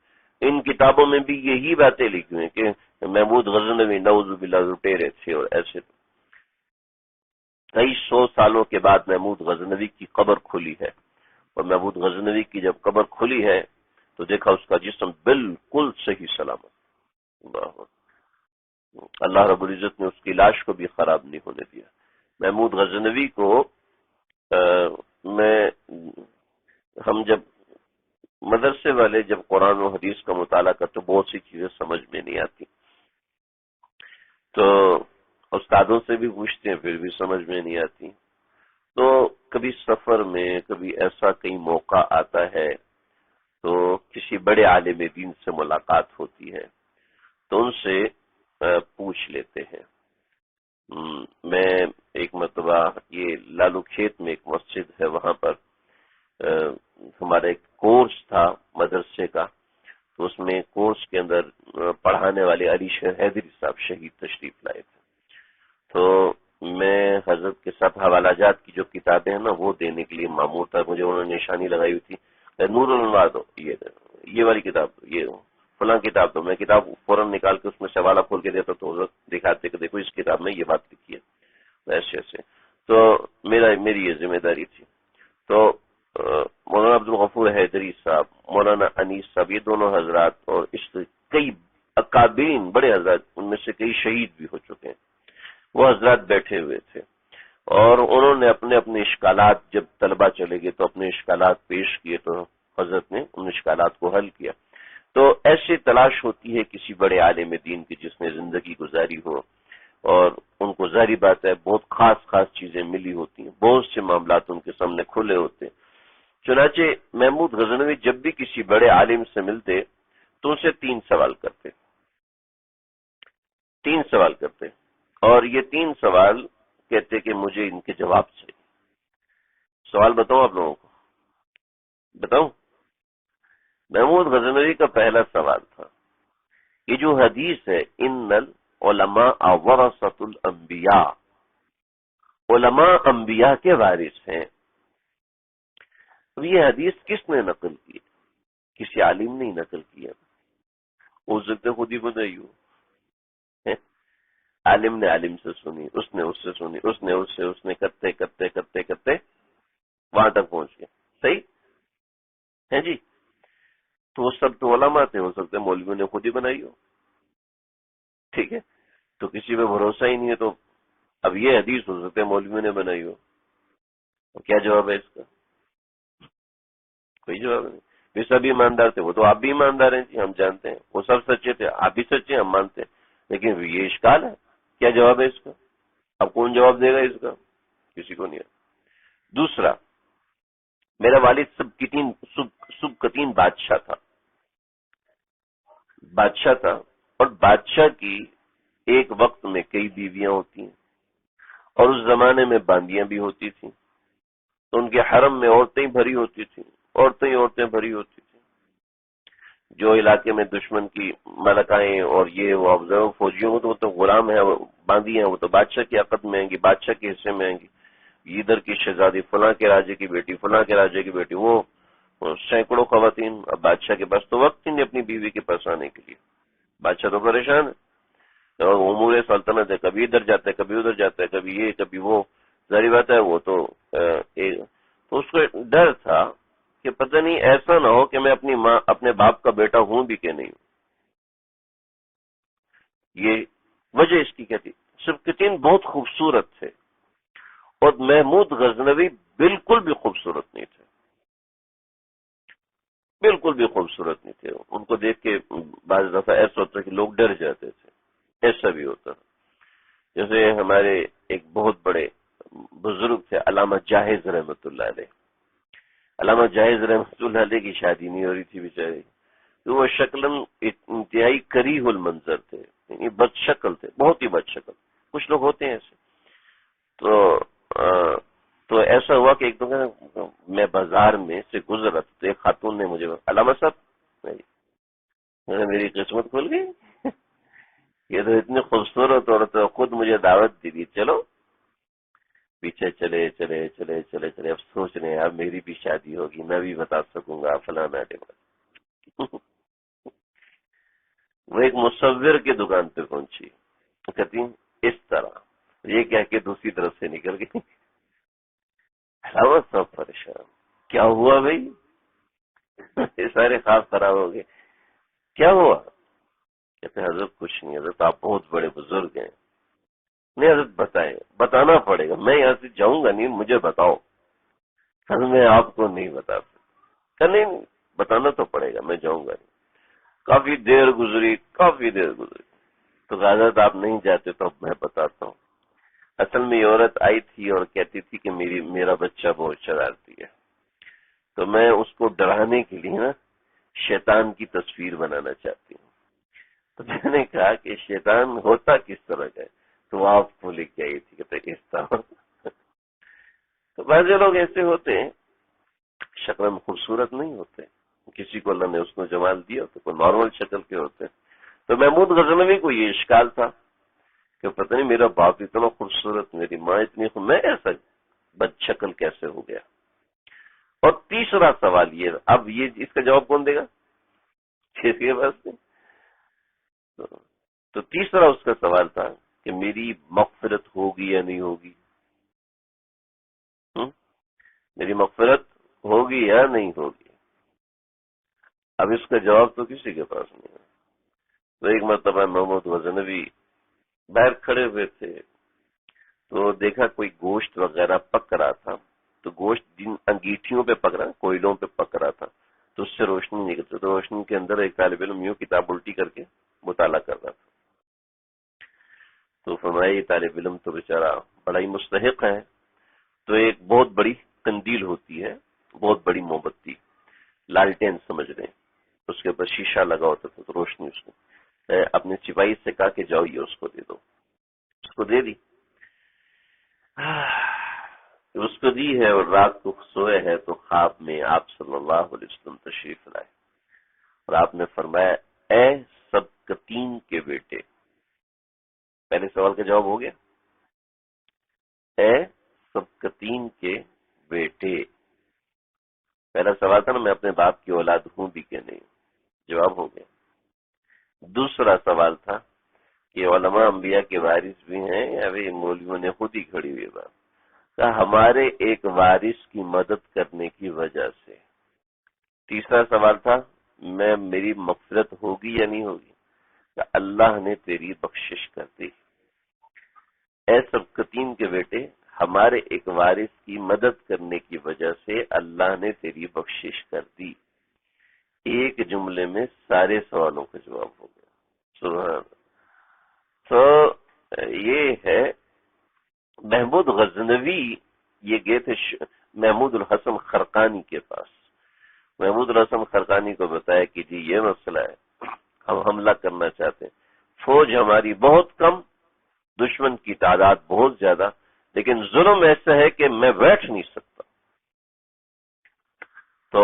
ان کتابوں میں بھی یہی باتیں لکھی ہوئی کہ محمود غزنوی نعوذ باللہ لٹیرے تھے اور ایسے۔ کئی 100 سالوں کے بعد محمود غزنوی کی قبر کھلی ہے، اور محمود غزنوی کی جب قبر کھلی ہے تو دیکھا اس کا جسم بالکل صحیح سلامت۔ اللہ رب العزت نے اس کی لاش کو بھی خراب نہیں ہونے دیا۔ محمود غزنوی کو ہم جب مدرسے والے جب قرآن و حدیث کا مطالعہ کرتے تو بہت سی چیزیں سمجھ میں نہیں آتی، تو استادوں سے بھی پوچھتے ہیں پھر بھی سمجھ میں نہیں آتی، تو کبھی سفر میں کبھی ایسا کئی موقع آتا ہے تو کسی بڑے عالم دین سے ملاقات ہوتی ہے تو ان سے پوچھ لیتے ہیں۔ میں ایک مرتبہ یہ لالو کھیت میں ایک مسجد ہے، وہاں پر ہمارا ایک کورس تھا مدرسے کا، تو اس میں کورس کے اندر پڑھانے والے علی شیر حیدری صاحب شہید تشریف لائے تھے، تو میں حضرت کے ساتھ حوالہ جات کی جو کتابیں ہیں نا وہ دینے کے لیے مامور تھا، مجھے انہوں نے نشانی لگائی ہوئی تھی، نور الانوار دو، یہ والی کتاب دو، یہ فلاں کتاب دو، میں کتاب فوراً نکال کے اس میں سے حوالہ کھول کے دیتا تو حضرت دکھاتے کہ دیکھو اس کتاب میں یہ بات لکھی ہے، ایسے ایسے۔ تو میری یہ ذمہ داری تھی۔ تو مولانا عبدالغفور حیدری صاحب، مولانا انیس صاحب، یہ دونوں حضرات اور اس کئی اکابرین بڑے حضرات، ان میں سے کئی شہید بھی ہو چکے ہیں، وہ حضرات بیٹھے ہوئے تھے، اور انہوں نے اپنے اپنے اشکالات، جب طلبہ چلے گئے تو اپنے اشکالات پیش کیے، تو حضرت نے ان اشکالات کو حل کیا۔ تو ایسے تلاش ہوتی ہے کسی بڑے عالم دین کی جس نے زندگی گزاری ہو، اور ان کو ظاہری بات ہے بہت خاص چیزیں ملی ہوتی ہیں، بہت سے معاملات ان کے سامنے کھلے ہوتے ہیں۔ چنانچہ محمود غزنوی جب بھی کسی بڑے عالم سے ملتے تو ان سے 3 سوال کرتے، اور یہ 3 سوال کہتے کہ مجھے ان کے جواب چاہیے۔ سوال بتاؤں آپ لوگوں کو؟ بتاؤں؟ محمود غزنوی کا پہلا سوال تھا، یہ جو حدیث ہے ان العلماء ورثۃ الانبیاء، علماء انبیاء کے وارث ہیں. اب یہ حدیث کس نے نقل کی؟ کسی عالم نے نقل کیا، ہو سکتا خود ہی بنائی ہو. عالم نے عالم سے سنی، اس نے اس سے سنی، اس نے اس سے، اس نے کرتے کرتے کرتے کرتے وہاں تک پہنچ گیا. صحیح ہے جی. تو وہ سب تو علماء تھے، ہو سکتے مولویوں نے خود ہی بنائی ہو. ٹھیک ہے، تو کسی پہ بھروسہ ہی نہیں ہے، تو اب یہ حدیث ہو سکتے مولویوں نے بنائی ہو. اور کیا جواب ہے اس کا؟ کوئی جواب نہیں. یہ سب ایماندار تھے، وہ تو آپ بھی ایماندار ہیں جی، ہم جانتے ہیں. وہ سب سچے تھے، آپ بھی سچے ہیں، ہم مانتے ہیں. لیکن یہ اشکال ہے، کیا جواب ہے اس کا؟ اب کون جواب دے گا اس کا؟ کسی کو نہیں ہے. دوسرا، میرا والد سبکتین بادشاہ تھا، اور بادشاہ کی ایک وقت میں کئی بیویاں ہوتی ہیں، اور اس زمانے میں باندیاں بھی ہوتی تھیں. تو ان کے حرم میں عورتیں بھری ہوتی تھیں، عورتیں بھری ہوتی تھیں. جو علاقے میں دشمن کی ملکائیں اور یہ وہ افزر فوجیوں کو تو غلام ہیں، باندھی ہیں، وہ تو بادشاہ کی عقد میں آئیں گی، بادشاہ کے حصے میں آئیں گی. ادھر کی شہزادی فلاں کے راجے کی بیٹی، فلاں کے راجے کی بیٹی، وہ سینکڑوں خواتین. اب بادشاہ کے پاس تو وقت ہی نہیں اپنی بیوی کے پاس آنے کے لیے. بادشاہ تو پریشان ہے، اور امور سلطنت ہے، کبھی ادھر جاتا ہے، کبھی ادھر جاتا ہے، کبھی یہ کبھی وہ. ظاہری بات ہے، وہ تو اس کو ڈر تھا کہ پتہ نہیں ایسا نہ ہو کہ میں اپنی ماں اپنے باپ کا بیٹا ہوں بھی کہ نہیں ہوں. یہ وجہ اس کی کہتی. سبکتین بہت خوبصورت تھے، اور محمود غزنوی بالکل بھی خوبصورت نہیں تھے، بالکل بھی خوبصورت نہیں تھے. ان کو دیکھ کے بعض دفعہ ایسا ہوتا ہے کہ لوگ ڈر جاتے تھے. ایسا بھی ہوتا. جیسے ہمارے ایک بہت بڑے بزرگ تھے علامہ جاہز رحمۃ اللہ علیہ. علامہ جاہز رحمۃ اللہ علیہ کی شادی نہیں ہو رہی تھی بیچارے. تو وہ شکلاً انتہائی کریہ المنظر تھے، یعنی بد شکل تھے، بہت ہی بد شکل. کچھ لوگ ہوتے ہیں ایسے. تو ایسا ہوا کہ ایک دفعہ میں بازار میں سے گزر رہا تھا، تو ایک خاتون نے مجھے، علامہ صاحب، میری قسمت کھل گئی. یہ تو اتنی خوبصورت عورت ہے، خود مجھے دعوت دی. چلو پیچھے چلے چلے چلے چلے چلے. اب سوچ رہے ہیں اب میری بھی شادی ہوگی، میں بھی بتا سکوں گا فلانا ڈیمانا. وہ ایک مصور کی دکان پہ پہنچی، کہتی اس طرح، یہ کہہ کے دوسری طرف سے نکل گئی. سب پریشان، کیا ہوا بھائی؟ یہ سارے خواب خراب ہو گئے. کیا ہوا؟ کہتے حضرت کچھ نہیں، حضرت آپ بہت بڑے بزرگ ہیں. نہیں حضرت بتائیں، بتانا پڑے گا، میں یہاں سے جاؤں گا نہیں، مجھے بتاؤ. میں آپ کو نہیں بتا سکتا. نہیں بتانا تو پڑے گا، میں جاؤں گا نہیں. کافی دیر گزری. تو حضرت آپ نہیں جاتے تو میں بتاتا ہوں. اصل میں یہ عورت آئی تھی اور کہتی تھی کہ میرا بچہ بہت شرارتی ہے، تو میں اس کو ڈرانے کے لیے نا شیطان کی تصویر بنانا چاہتی ہوں. تو میں نے کہا کہ شیطان ہوتا کس طرح کا ہے؟ تو آپ کو لے کے آئی تھی، کہتے اس طرح. تو بعض لوگ ایسے ہوتے ہیں، شکل میں خوبصورت نہیں ہوتے. کسی کو اللہ نے اس کو جمال دیا تو کوئی نارمل شکل کے ہوتے ہیں. تو محمود غزنوی کو یہ اشکال تھا کہ پتہ نہیں میرا باپ اتنا خوبصورت، میری ماں اتنی میں ایسا بد شکل کیسے ہو گیا. اور تیسرا سوال یہ، اب یہ اس کا جواب کون دے گا؟ کس کے پاس نہیں. تو تیسرا اس کا سوال تھا کہ میری مغفرت ہوگی یا نہیں ہوگی. میری مغفرت ہوگی یا نہیں ہوگی. اب اس کا جواب تو کسی کے پاس نہیں ہے. تو ایک مرتبہ محمود غزنوی باہر کھڑے ہوئے تھے، تو دیکھا کوئی گوشت وغیرہ پک رہا تھا. تو گوشت جن انگیٹھیوں پہ پک رہا، کوئلوں پہ پک رہا تھا، تو اس سے روشنی نکلتی. تو روشنی کے اندر ایک طالب علم یوں کتاب الٹی کر کے مطالعہ کر رہا تھا. تو فرمایا یہ طالب علم تو بیچارہ بڑا ہی مستحق ہے. تو ایک بہت بڑی قندیل ہوتی ہے، بہت بڑی موم بتی، لالٹین سمجھ رہے ہیں، اس کے اوپر شیشہ لگا ہوتا تھا، تو روشنی اس کو اپنے سپاہی سے کہا کہ جاؤ یہ اس کو دے دو. اس کو دے دی. اس کو دی ہے، اور رات کو سوئے ہے تو خواب میں آپ صلی اللہ علیہ وسلم تشریف لائے، اور آپ نے فرمایا اے سبکتین کے بیٹے. پہلے سوال کا جواب ہو گیا. اے کتین کے بیٹے. پہلا سوال تھا نا میں اپنے باپ کی اولاد ہوں بھی کہ نہیں، جواب ہو گیا. دوسرا سوال تھا کہ علماء انبیاء کے وارث بھی ہیں یا بھی مولویوں نے خود ہی کھڑی ہوئی بات کہ ہمارے ایک وارث کی مدد کرنے کی وجہ سے. تیسرا سوال تھا میری مغفرت ہوگی یا نہیں ہوگی، کہ اللہ نے تیری بخشش کر دی. اے سبکتین کے بیٹے، ہمارے ایک وارث کی مدد کرنے کی وجہ سے اللہ نے تیری بخشش کر دی. ایک جملے میں سارے سوالوں کا جواب ہو گیا. سبحان. تو یہ ہے محمود غزنوی، یہ گئے تھے محمود الحسن خرقانی کے پاس. محمود الحسن خرقانی کو بتایا کہ جی یہ مسئلہ ہے، ہم حملہ کرنا چاہتے ہیں، فوج ہماری بہت کم، دشمن کی تعداد بہت زیادہ، لیکن ظلم ایسا ہے کہ میں بیٹھ نہیں سکتا. تو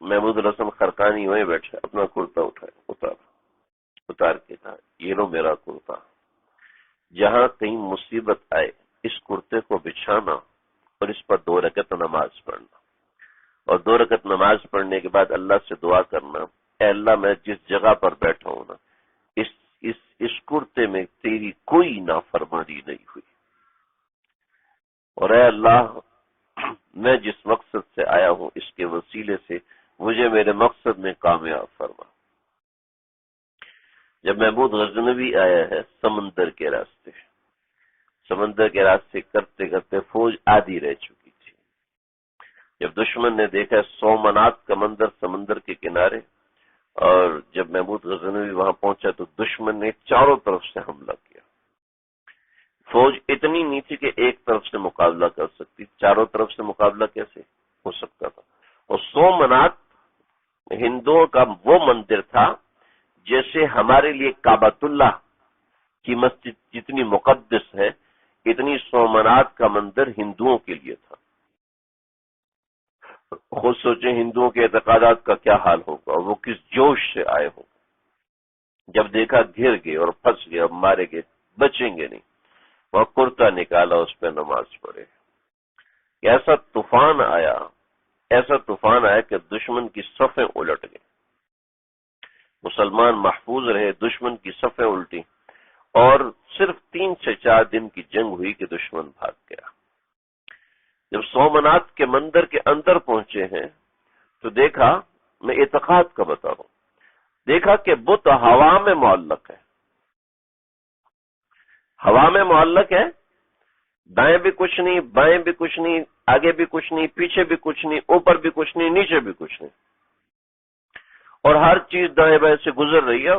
محمود الحسن خرقانی وہیں بیٹھے، اپنا کرتا اتار کے کہا یہ لو میرا کرتا، جہاں کہیں مصیبت آئے اس کرتے کو بچھانا اور اس پر 2 رکعت نماز پڑھنا، اور 2 رکعت نماز پڑھنے کے بعد اللہ سے دعا کرنا، اے اللہ میں جس جگہ پر بیٹھا ہوں نا اس کرتے میں تیری کوئی نافرمانی نہیں ہوئی، اور اے اللہ میں جس مقصد سے آیا ہوں اس کے وسیلے سے مجھے میرے مقصد میں کامیاب فرما. جب محمود غزنوی آیا ہے سمندر کے راستے کرتے کرتے فوج آدھی رہ چکی تھی. جب دشمن نے دیکھا سومنات کا منظر سمندر کے کنارے، اور جب محمود غزنوی وہاں پہنچا تو دشمن نے چاروں طرف سے حملہ کیا. فوج اتنی نہیں تھی کہ ایک طرف سے مقابلہ کر سکتی، چاروں طرف سے مقابلہ کیسے ہو سکتا تھا. اور سومنات ہندوؤں کا وہ مندر تھا جیسے ہمارے لیے کعبۃ اللہ کی مسجد جتنی مقدس ہے، اتنی سومنات کا مندر ہندوؤں کے لیے تھا. خود سوچیں ہندوؤں کے اعتقادات کا کیا حال ہوگا، اور وہ کس جوش سے آئے ہوں. جب دیکھا گر گئے اور پھنس گئے، اب مارے گئے، بچیں گے نہیں، وہ کرتا نکالا، اس پہ نماز پڑھے. ایسا طوفان آیا کہ دشمن کی صفیں الٹ گئیں، مسلمان محفوظ رہے، دشمن کی صفیں الٹی، اور صرف 3 سے 4 دن کی جنگ ہوئی کہ دشمن بھاگ گیا. جب سومنات کے مندر کے اندر پہنچے ہیں تو دیکھا، میں اعتقاد کا بتا رہا ہوں، دیکھا کہ بت ہوا میں معلق ہے. ہوا میں معلق ہے، دائیں بھی کچھ نہیں، بائیں بھی کچھ نہیں، آگے بھی کچھ نہیں، پیچھے بھی کچھ نہیں، اوپر بھی کچھ نہیں، نیچے بھی کچھ نہیں، اور ہر چیز دائیں بائیں سے گزر رہی ہے.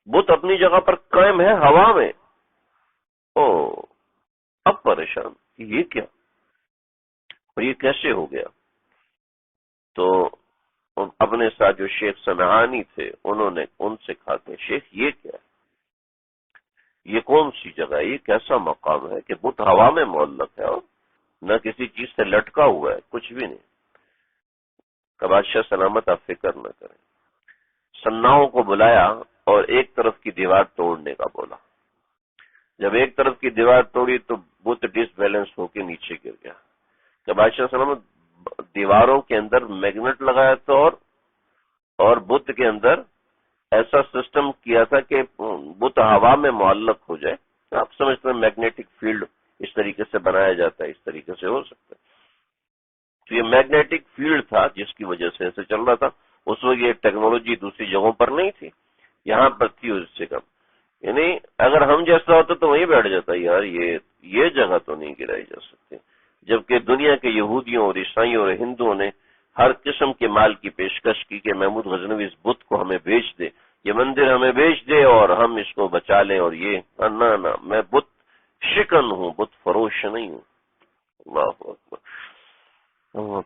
بت اپنی جگہ پر قائم ہے ہوا میں. اب پریشان یہ کیا، اور یہ کیسے ہو گیا؟ تو اپنے ساتھ جو شیخ سمعانی تھے انہوں نے ان سے کہا کہ شیخ یہ کیا ہے، یہ کون سی جگہ ہے، یہ کیسا مقام ہے کہ بت ہوا میں معلق ہے اور نہ کسی چیز سے لٹکا ہوا ہے، کچھ بھی نہیں. کہ بادشاہ سلامت آپ فکر نہ کریں. سناؤں کو بلایا اور ایک طرف کی دیوار توڑنے کا بولا. جب ایک طرف کی دیوار توڑی تو بت ڈس بیلنس ہو کے نیچے گر گیا. کہ بادشاہ سلامت دیواروں کے اندر میگنیٹ لگایا تھا اور بت کے اندر ایسا سسٹم کیا تھا کہ بت ہوا میں معلق ہو جائے. آپ سمجھتے ہیں میگنیٹک فیلڈ اس طریقے سے بنایا جاتا ہے، اس طریقے سے ہو سکتا ہے. تو یہ میگنیٹک فیلڈ تھا جس کی وجہ سے ایسے چل رہا تھا. اس وقت یہ ٹیکنالوجی دوسری جگہوں پر نہیں تھی، یہاں پر تھی اس سے کم. یعنی اگر ہم جیسا ہوتا تو وہیں بیٹھ جاتا، یار یہ جگہ تو نہیں گرائی جا سکتی. جبکہ دنیا کے یہودیوں اور عیسائیوں اور ہندوؤں نے ہر قسم کے مال کی پیشکش کی کہ محمود غزنوی اس بت کو ہمیں بیچ دے، یہ مندر ہمیں بیچ دے اور ہم اس کو بچا لیں. اور یہ نہ میں بت شکن ہوں، بت فروش نہیں ہوں. اللہ اکبر.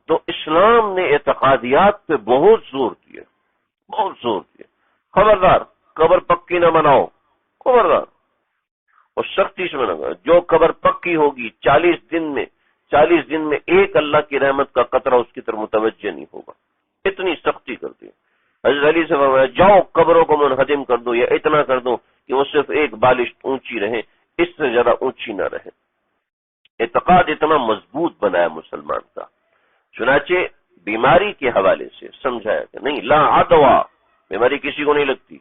تو اسلام نے اعتقادیات پہ بہت زور دیا، بہت زور دیا. خبردار قبر پکی نہ بناؤ، خبردار، اور سختی سے منع. جو قبر پکی ہوگی 40 دن میں ایک اللہ کی رحمت کا قطرہ اس کی طرف متوجہ نہیں ہوگا. اتنی سختی کر دی. حضرت علی سے فرمایا جاؤ قبروں کو منہدم کر دو، یا اتنا کر دو کہ وہ صرف ایک بالش اونچی رہے، اس سے زیادہ اونچی نہ رہے. اعتقاد اتنا مضبوط بنا ہے مسلمان کا. چنانچہ بیماری کے حوالے سے سمجھایا کہ نہیں، لا عدوا، بیماری کسی کو نہیں لگتی،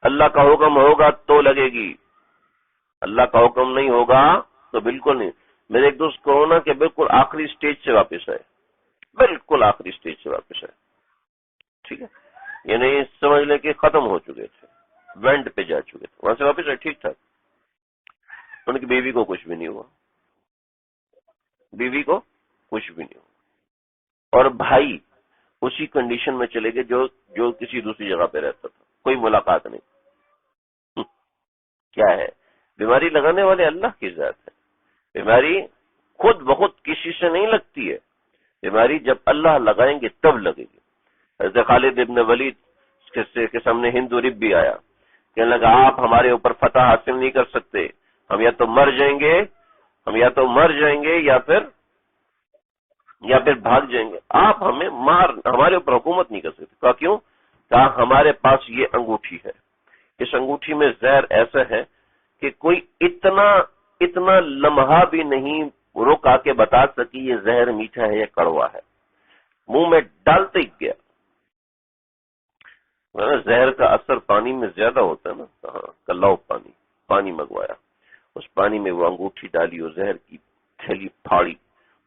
اللہ کا حکم ہوگا تو لگے گی، اللہ کا حکم نہیں ہوگا تو بالکل نہیں. میرے ایک دوست کورونا کے بالکل آخری سٹیج سے واپس آئے، بالکل آخری سٹیج سے واپس آئے، ٹھیک ہے، یعنی سمجھ لیں کہ ختم ہو چکے تھے، وینڈ پہ جا چکے تھے، وہاں سے واپس آئے ٹھیک ٹھاک. ان کی بیوی کو کچھ بھی نہیں ہوا، بیوی کو کچھ بھی نہیں ہوا، اور بھائی اسی کنڈیشن میں چلے گئے جو کسی دوسری جگہ پہ رہتا تھا، کوئی ملاقات نہیں. کیا ہے؟ بیماری لگانے والے اللہ کی ذات ہے. بیماری خود بخود کسی سے نہیں لگتی ہے، بیماری جب اللہ لگائیں گے تب لگے گی. حضرت خالد ابن ولید کے سامنے ہندو رب بھی آیا، کہنے لگا آپ ہمارے اوپر فتح حاصل نہیں کر سکتے، ہم یا تو مر جائیں گے، یا پھر بھاگ جائیں گے، آپ ہمارے اوپر حکومت نہیں کر سکتے. کہا کیوں؟ کہا ہمارے پاس یہ انگوٹھی ہے، اس انگوٹھی میں زہر ایسا ہے کہ کوئی اتنا لمحہ بھی نہیں رک آ کے بتا سکی یہ زہر میٹھا ہے یا کڑوا ہے، منہ میں ڈالتے ہی گیا. زہر کا اثر پانی میں زیادہ ہوتا ہے نا. ہاں، کلاؤ پانی منگوایا، اس پانی میں وہ انگوٹھی ڈالی اور زہر کی تھیلی پھاڑی،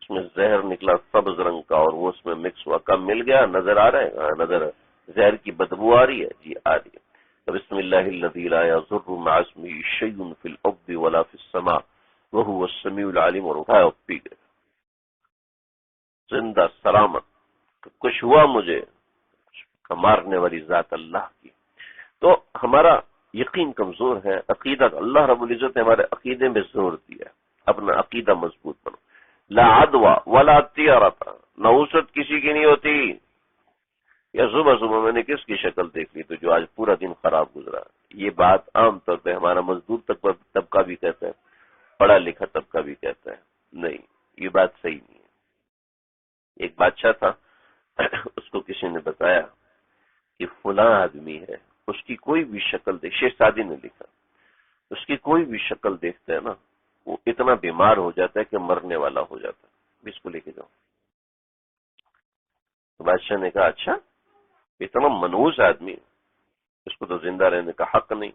اس میں زہر نکلا سبز رنگ کا اور وہ اس میں مکس ہوا. کب مل گیا؟ نظر آ رہا ہے؟ ہاں نظر ہے. زہر کی بدبو آ رہی ہے؟ جی آ رہی ہے. بسم اللہ الذی لا یضر مع اسمہ شیء فی الارض ولا فی السماء وهو السمیع العلیم، اور اٹھایا اور پی گئے زندہ سلامت. کچھ ہوا مجھے؟ مارنے والی ذات اللہ کی. تو ہمارا یقین کمزور ہے، عقیدہ اللہ رب العزت نے ہمارے عقیدے میں زور دیا، اپنا عقیدہ مضبوط بنو. لا عدوى ولا طیرۃ، نحوست کسی کی نہیں ہوتی. یا صبح میں نے کس کی شکل دیکھ لی تو جو آج پورا دن خراب گزرا. یہ بات عام طور پہ ہمارا مزدور طبقہ بھی کہتا ہے، پڑھا لکھا طبقہ بھی کہتا ہے. نہیں، یہ بات صحیح نہیں ہے. ایک بادشاہ تھا، اس کو کسی نے بتایا کہ فلاں آدمی ہے، اس کی کوئی بھی شکل دیکھ، شہزادی نے لکھا، اس کی کوئی بھی شکل دیکھتا ہے نا وہ اتنا بیمار ہو جاتا ہے کہ مرنے والا ہو جاتا ہے، اس کو لے کے جاؤ. تو بادشاہ نے کہا اچھا، اتنا منحوس آدمی، اس کو تو زندہ رہنے کا حق نہیں.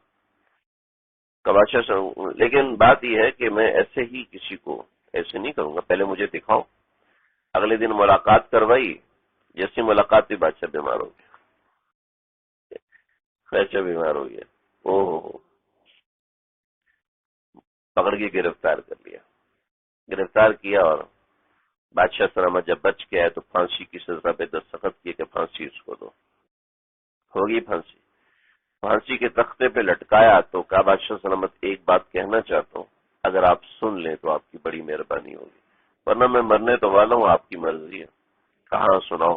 بادشاہ سے لیکن بات یہ ہے کہ میں ایسے ہی کسی کو ایسے نہیں کروں گا، پہلے مجھے دکھاؤ. اگلے دن ملاقات کروائی، جیسی ملاقات بھی بادشاہ بیمار ہو گیا، بادشاہ بیمار ہو گیا. او پکڑ کے گرفتار کر لیا، گرفتار کیا، اور بادشاہ سلامت جب بچ کے آئے تو پھانسی کی سزا پہ دستخط کیے کہ پھانسی اس کو دو. ہوگی پھانسی. پھانسی کے تختے پہ لٹکایا تو کہا بادشاہ سلامت ایک بات کہنا چاہتا ہوں، اگر آپ سن لیں تو آپ کی بڑی مہربانی ہوگی، ورنہ میں مرنے تو والا ہوں، آپ کی مرضی ہے. کہاں سناؤ.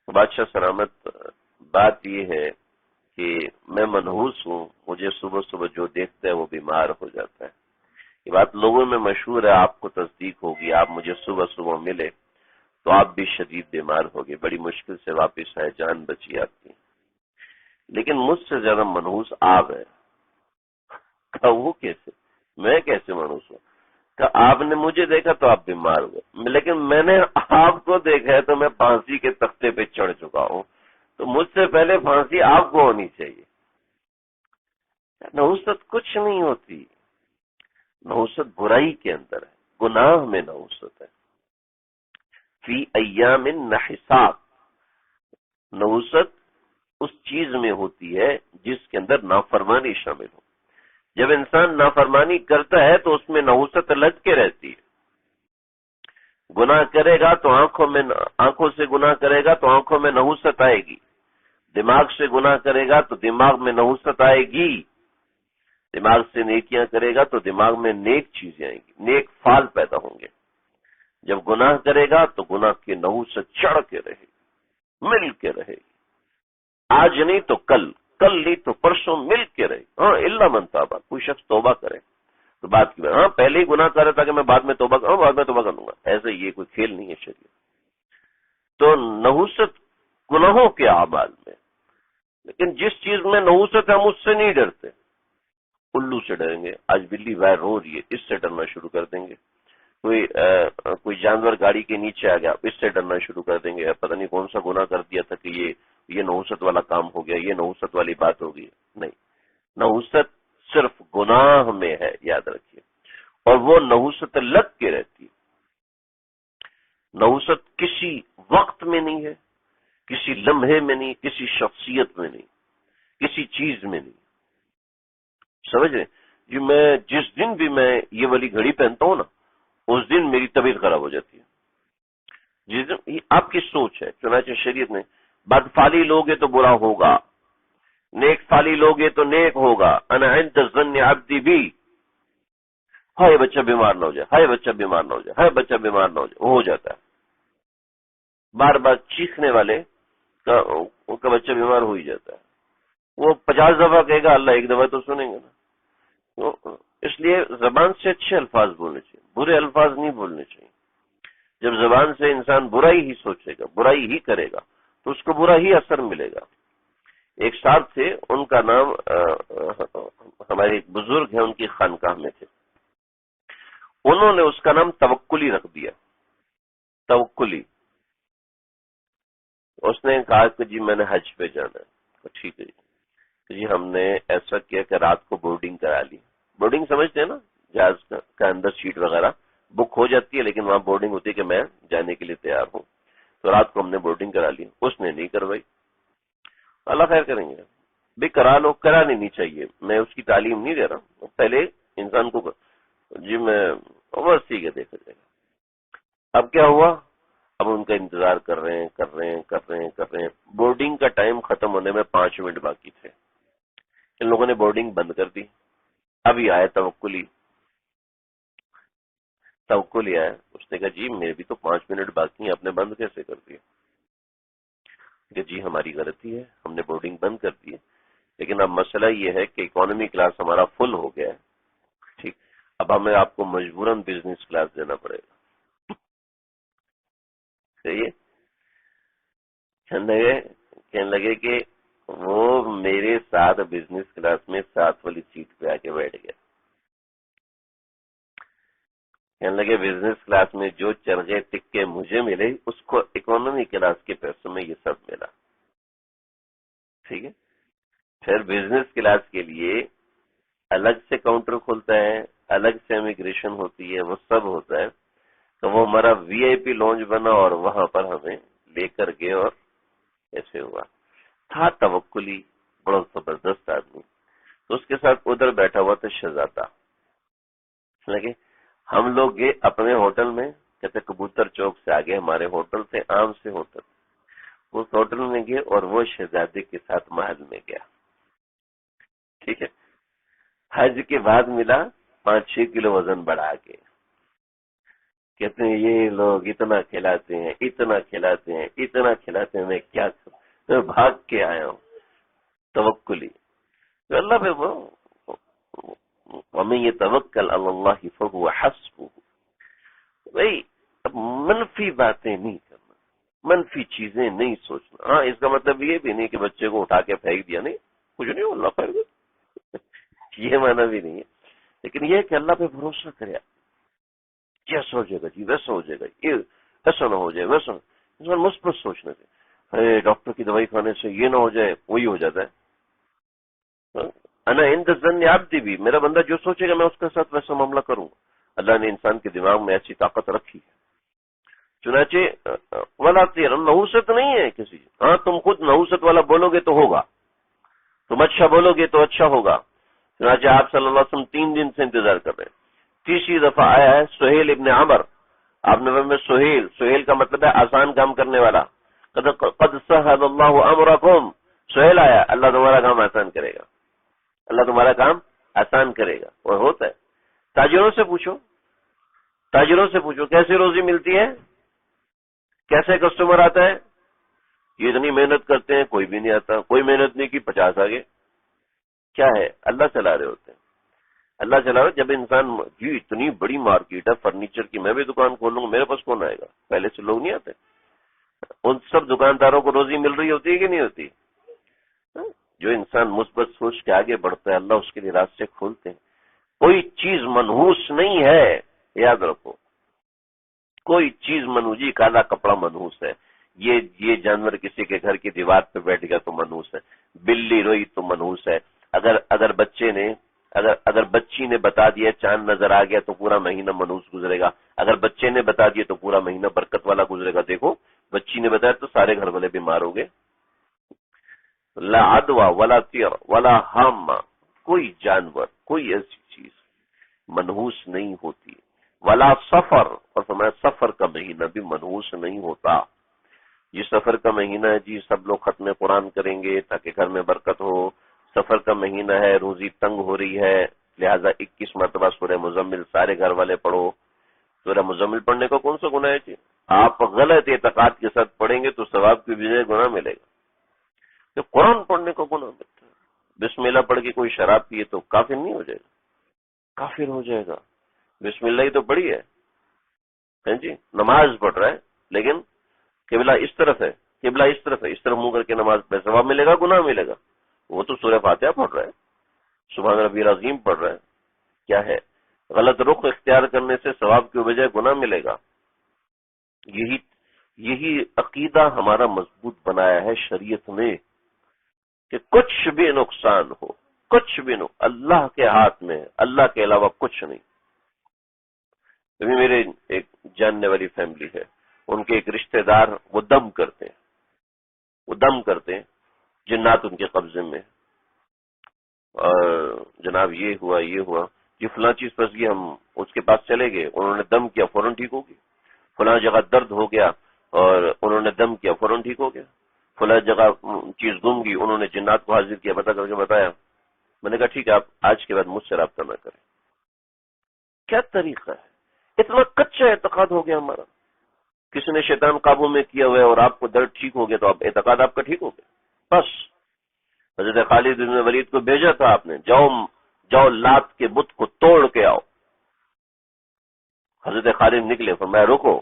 تو بادشاہ سلامت بات یہ ہے کہ میں منحوس ہوں، مجھے صبح صبح جو دیکھتا ہے وہ بیمار ہو جاتا ہے. یہ بات لوگوں میں مشہور ہے، آپ کو تصدیق ہوگی. آپ مجھے صبح صبح ملے تو آپ بھی شدید بیمار ہوگے، بڑی مشکل سے واپس آئے، جان بچی آپ کی. لیکن مجھ سے زیادہ منحوس آپ ہے. کہا وہ کیسے؟ میں کیسے منحوس ہوں؟ کہ آپ نے مجھے دیکھا تو آپ بیمار ہوئے، لیکن میں نے آپ کو دیکھا ہے تو میں پھانسی کے تختے پہ چڑھ چکا ہوں، تو مجھ سے پہلے پھانسی آپ کو ہونی چاہیے. نحوست کچھ نہیں ہوتی، نحوست برائی کے اندر ہے، گناہ میں نحوست ہے. فی ایام نحسات، نحوست اس چیز میں ہوتی ہے جس کے اندر نافرمانی شامل ہو. جب انسان نافرمانی کرتا ہے تو اس میں نحوست لگ کے رہتی ہے. گناہ کرے گا تو آنکھوں سے گناہ کرے گا تو آنکھوں میں نحوست آئے گی. دماغ سے گناہ کرے گا تو دماغ میں نحوست آئے گی. دماغ سے نیکیاں کرے گا تو دماغ میں نیک چیزیں آئیں گی، نیک فال پیدا ہوں گے. جب گناہ کرے گا تو گناہ کی نحوست چڑھ کے رہے گی، مل کے رہے گی. آج نہیں تو کل نہیں تو پرسوں مل کے رہے. ہاں الا من تاب، کوئی شخص توبہ کرے تو بات کی ہاں پہلے ہی گناہ کر رہا تھا کہ میں بعد میں توبہ کروں، بعد میں توبہ کروں گا، ایسے یہ کوئی کھیل نہیں ہے شریعت. تو نحوست گناہوں کے اعمال میں، لیکن جس چیز میں نحوست ہم اس سے نہیں ڈرتے. الو سے ڈریں گے، آج بلی وائر رو رہی ہے، اس سے ڈرنا شروع کر دیں گے. کوئی جانور گاڑی کے نیچے آ گیا، اس سے ڈرنا شروع کر دیں گے، پتہ نہیں کون سا گناہ کر دیا تھا کہ یہ نحوست والا کام ہو گیا، یہ نحوست والی بات ہو گئی. نہیں، نحوست صرف گناہ میں ہے، یاد رکھیے. اور وہ نحوست لگ کے رہتی ہے. نحوست کسی وقت میں نہیں ہے، کسی لمحے میں نہیں، کسی شخصیت میں نہیں، کسی چیز میں نہیں. سمجھ رہے جی؟ میں جس دن بھی میں یہ والی گھڑی پہنتا ہوں نا، اس دن میری طبیعت خراب ہو جاتی ہے. جس دن یہ آپ کی سوچ ہے. چنانچہ شریعت نے بد فالی لوگے تو برا ہوگا، نیک فالی لوگے تو نیک ہوگا. انا عند ظن عبدی بھی. ہائے بچہ بیمار نہ ہو جائے، ہائے بچہ بیمار نہ ہو جائے، ہائے بچہ بیمار نہ ہو جائے، وہ ہو جاتا ہے. بار بار چیخنے والے کا بچہ بیمار ہو ہی جاتا ہے. وہ 50 دفعہ کہے گا، اللہ ایک دفعہ تو سنیں گے نا. اس لیے زبان سے اچھے الفاظ بولنے چاہیے، برے الفاظ نہیں بولنے چاہیے. جب زبان سے انسان برائی ہی سوچے گا، برائی ہی کرے گا، تو اس کو برا ہی اثر ملے گا. ایک صاحب تھے، ان کا نام ہمارے ایک بزرگ ہیں، ان کی خانقاہ میں تھے. انہوں نے اس کا نام توکلی رکھ دیا. توکلی. اس نے کہا کہ جی میں نے حج پہ جانا ہے. ٹھیک ہے جی. ہم نے ایسا کیا کہ رات کو بورڈنگ کرا لی. بورڈنگ سمجھتے ہیں نا، جہاز کا اندر سیٹ وغیرہ بک ہو جاتی ہے، لیکن وہاں بورڈنگ ہوتی ہے کہ میں جانے کے لیے تیار ہوں. تو رات کو ہم نے بورڈنگ کرا لی. اس نے نہیں کروائی. اللہ خیر کریں گے بھی، کرا لو. کرانی نہیں چاہیے، میں اس کی تعلیم نہیں دے رہا ہوں. پہلے انسان کو جی میں بس ٹھیک ہے دیکھا جائے گا. اب کیا ہوا؟ اب ان کا انتظار کر رہے ہیں. بورڈنگ کا ٹائم ختم ہونے میں 5 منٹ باقی تھے. ان لوگوں نے بورڈنگ بند کر دی. ابھی آیا توکلی آیا. اس نے کہا جی میرے بھی تو 5 منٹ باقی ہیں، آپ نے بند کیسے کر دیا؟ کہ جی ہماری غلطی ہے، ہم نے بورڈنگ بند کر دی ہے، لیکن اب مسئلہ یہ ہے کہ اکانومی کلاس ہمارا فل ہو گیا ہے. ٹھیک، اب ہمیں آپ کو مجبوراً بزنس کلاس دینا پڑے گا. صحیح ہے. کہنے لگے کہ وہ میرے ساتھ بزنس کلاس میں 7 والی سیٹ پہ آ کے بیٹھ گیا. کہنے لگے بزنس کلاس میں جو چرغے ٹکے مجھے ملے، اس کو اکانومی کلاس کے پیسوں میں یہ سب ملا. ٹھیک ہے. پھر بزنس کلاس کے لیے الگ سے کاؤنٹر کھلتا ہے، الگ سے امیگریشن ہوتی ہے، وہ سب ہوتا ہے. تو وہ ہمارا وی آئی پی لانچ بنا اور وہاں پر ہمیں لے کر گئے. اور ایسے ہوا. تھا توکلی، بڑا زبردست آدمی. تو اس کے ساتھ ادھر بیٹھا ہوا تھا شہزادہ. لگے ہم لوگ گئے اپنے ہوٹل میں. کہتے کبوتر چوک سے آگے ہمارے ہوٹل تھے، عام سے ہوٹل. اس ہوٹل میں گئے اور وہ شہزادے کے ساتھ محل میں گیا. ٹھیک ہے. حج کے بعد ملا 5-6 کلو وزن بڑھا کے. کہتے ہیں یہ لوگ اتنا کھلاتے ہیں، اتنا کھلاتے ہیں، اتنا کھلاتے ہیں، میں کیا کروں؟ میں بھاگ کے آیا ہوں. توکلی. تو اللہ پہ ومن يتوکل علی اللہ فهو حسبہ. بھائی اب منفی باتیں نہیں کرنا، منفی چیزیں نہیں سوچنا. ہاں اس کا مطلب یہ بھی نہیں کہ بچے کو اٹھا کے پھینک دیا، نہیں کچھ نہیں، اللہ خیر یہ معنی بھی نہیں ہے. لیکن یہ کہ اللہ پہ بھروسہ کرے. کیسا ہو جائے گا جی، ویسا ہو جائے گا، یہ ایسا نہ ہو جائے، ویسا. انسان مثبت سوچنا چاہیے. ڈاکٹر کی دوائی کھانے سے یہ نہ ہو جائے، وہی ہو جاتا ہے. انا عند ظن عبدی بھی، میرا بندہ جو سوچے گا میں اس کے ساتھ ویسا معاملہ کروں. اللہ نے انسان کے دماغ میں ایسی طاقت رکھی ہے. چنانچہ ولا تیر نحوست نہیں ہے کسی. ہاں تم خود نحوست والا بولو گے تو ہوگا، تم اچھا بولو گے تو اچھا ہوگا. چنانچہ آپ صلی اللہ علیہ وسلم 3 دن سے انتظار کر رہے ہیں. تیسری دفعہ آیا ہے سہیل ابن عمر. آپ نے میں سہیل کا مطلب ہے آسان کام کرنے والا. قد سہل اللہ امرکم. سہیل آیا، اللہ تمہارا کام آسان کرے گا، اللہ تمہارا کام آسان کرے گا. اور ہوتا ہے. تاجروں سے پوچھو کیسے روزی ملتی ہے، کیسے کسٹمر آتا ہے. یہ اتنی محنت کرتے ہیں، کوئی بھی نہیں آتا. کوئی محنت نہیں کی، 50 آگے. کیا ہے؟ اللہ چلا رہے ہوتے ہیں. اللہ چلا رہا. جب انسان جی اتنی بڑی مارکیٹ ہے فرنیچر کی، میں بھی دکان کھول لوں گا، میرے پاس کون آئے گا؟ پہلے سے لوگ نہیں آتے. ان سب دکانداروں کو روزی مل رہی ہوتی ہے کہ نہیں ہوتی؟ جو انسان مثبت سوچ کے آگے بڑھتا ہے، اللہ اس کے لیے راستے کھولتے ہیں. کوئی چیز منحوس نہیں ہے، یاد رکھو. کوئی چیز منوجی، کالا کپڑا منحوس ہے، یہ جانور کسی کے گھر کی دیوار پہ بیٹھ گیا تو منحوس ہے، بلی روئی تو منحوس ہے، اگر بچی نے بتا دیا چاند نظر آ گیا تو پورا مہینہ منحوس گزرے گا، اگر بچے نے بتا دیا تو پورا مہینہ برکت والا گزرے گا۔ دیکھو بچی نے بتایا تو سارے گھر والے بیمار ہو گئے۔ لا عدوہ ولا طیر ولا حامہ، کوئی جانور، کوئی ایسی چیز منحوس نہیں ہوتی، ولا سفر، اور فرمایا سفر کا مہینہ بھی منحوس نہیں ہوتا۔ یہ سفر کا مہینہ ہے جی، سب لوگ ختم قرآن کریں گے تاکہ گھر میں برکت ہو، سفر کا مہینہ ہے، روزی تنگ ہو رہی ہے، لہذا 21 مرتبہ سورہ مزمل سارے گھر والے پڑھو۔ سورہ مزمل پڑھنے کا کون سا گناہ ہے جی؟ آپ غلط اعتقاد کے ساتھ پڑھیں گے تو ثواب کی بجائے گناہ ملے گا۔ تو قرآن پڑھنے کو گناہ ملتا ہے، بسم اللہ پڑھ کے کوئی شراب پیے تو کافر نہیں ہو جائے گا؟ کافر ہو جائے گا۔ بسم اللہ ہی تو پڑھی ہے جی، نماز پڑھ رہا ہے لیکن قبلہ اس طرف ہے، قبلہ اس طرف ہے، اس طرف منہ کر کے نماز پہ ثواب ملے گا گناہ ملے گا؟ وہ تو سورہ فاتحہ پڑھ رہا ہے، سبحان ربی العظیم پڑھ رہا ہے، کیا ہے؟ غلط رخ اختیار کرنے سے ثواب کی بجائے گناہ ملے گا۔ یہی عقیدہ ہمارا مضبوط بنایا ہے شریعت میں کہ کچھ بھی نقصان ہو، کچھ بھی اللہ کے ہاتھ میں ہے، اللہ کے علاوہ کچھ نہیں۔ ابھی میرے ایک جاننے والی فیملی ہے، ان کے ایک رشتہ دار وہ دم کرتے ہیں، جنات ان کے قبضے میں، اور جناب یہ ہوا یہ فلاں چیز پھنس گئی، ہم اس کے پاس چلے گئے، انہوں نے دم کیا فوراً ٹھیک ہو گئی، فلاں جگہ درد ہو گیا اور انہوں نے دم کیا فوراً ٹھیک ہو گیا، فلاں جگہ چیز گم گئی، انہوں نے جنات کو حاضر کیا، پتہ کر کے بتایا۔ میں نے کہا ٹھیک ہے، آپ آج کے بعد مجھ سے رابطہ نہ کریں۔ کیا طریقہ ہے؟ اتنا کچا اعتقاد ہو گیا ہمارا، کسی نے شیطان قابو میں کیا ہوا ہے اور آپ کو درد ٹھیک ہو گیا تو اعتقاد آپ کا ٹھیک ہو گیا بس۔ حضرت خالد بن ولید کو بھیجا تھا آپ نے، جاؤ لات کے بت کو توڑ کے آؤ۔ حضرت خالد نکلے، فرمایا رکو،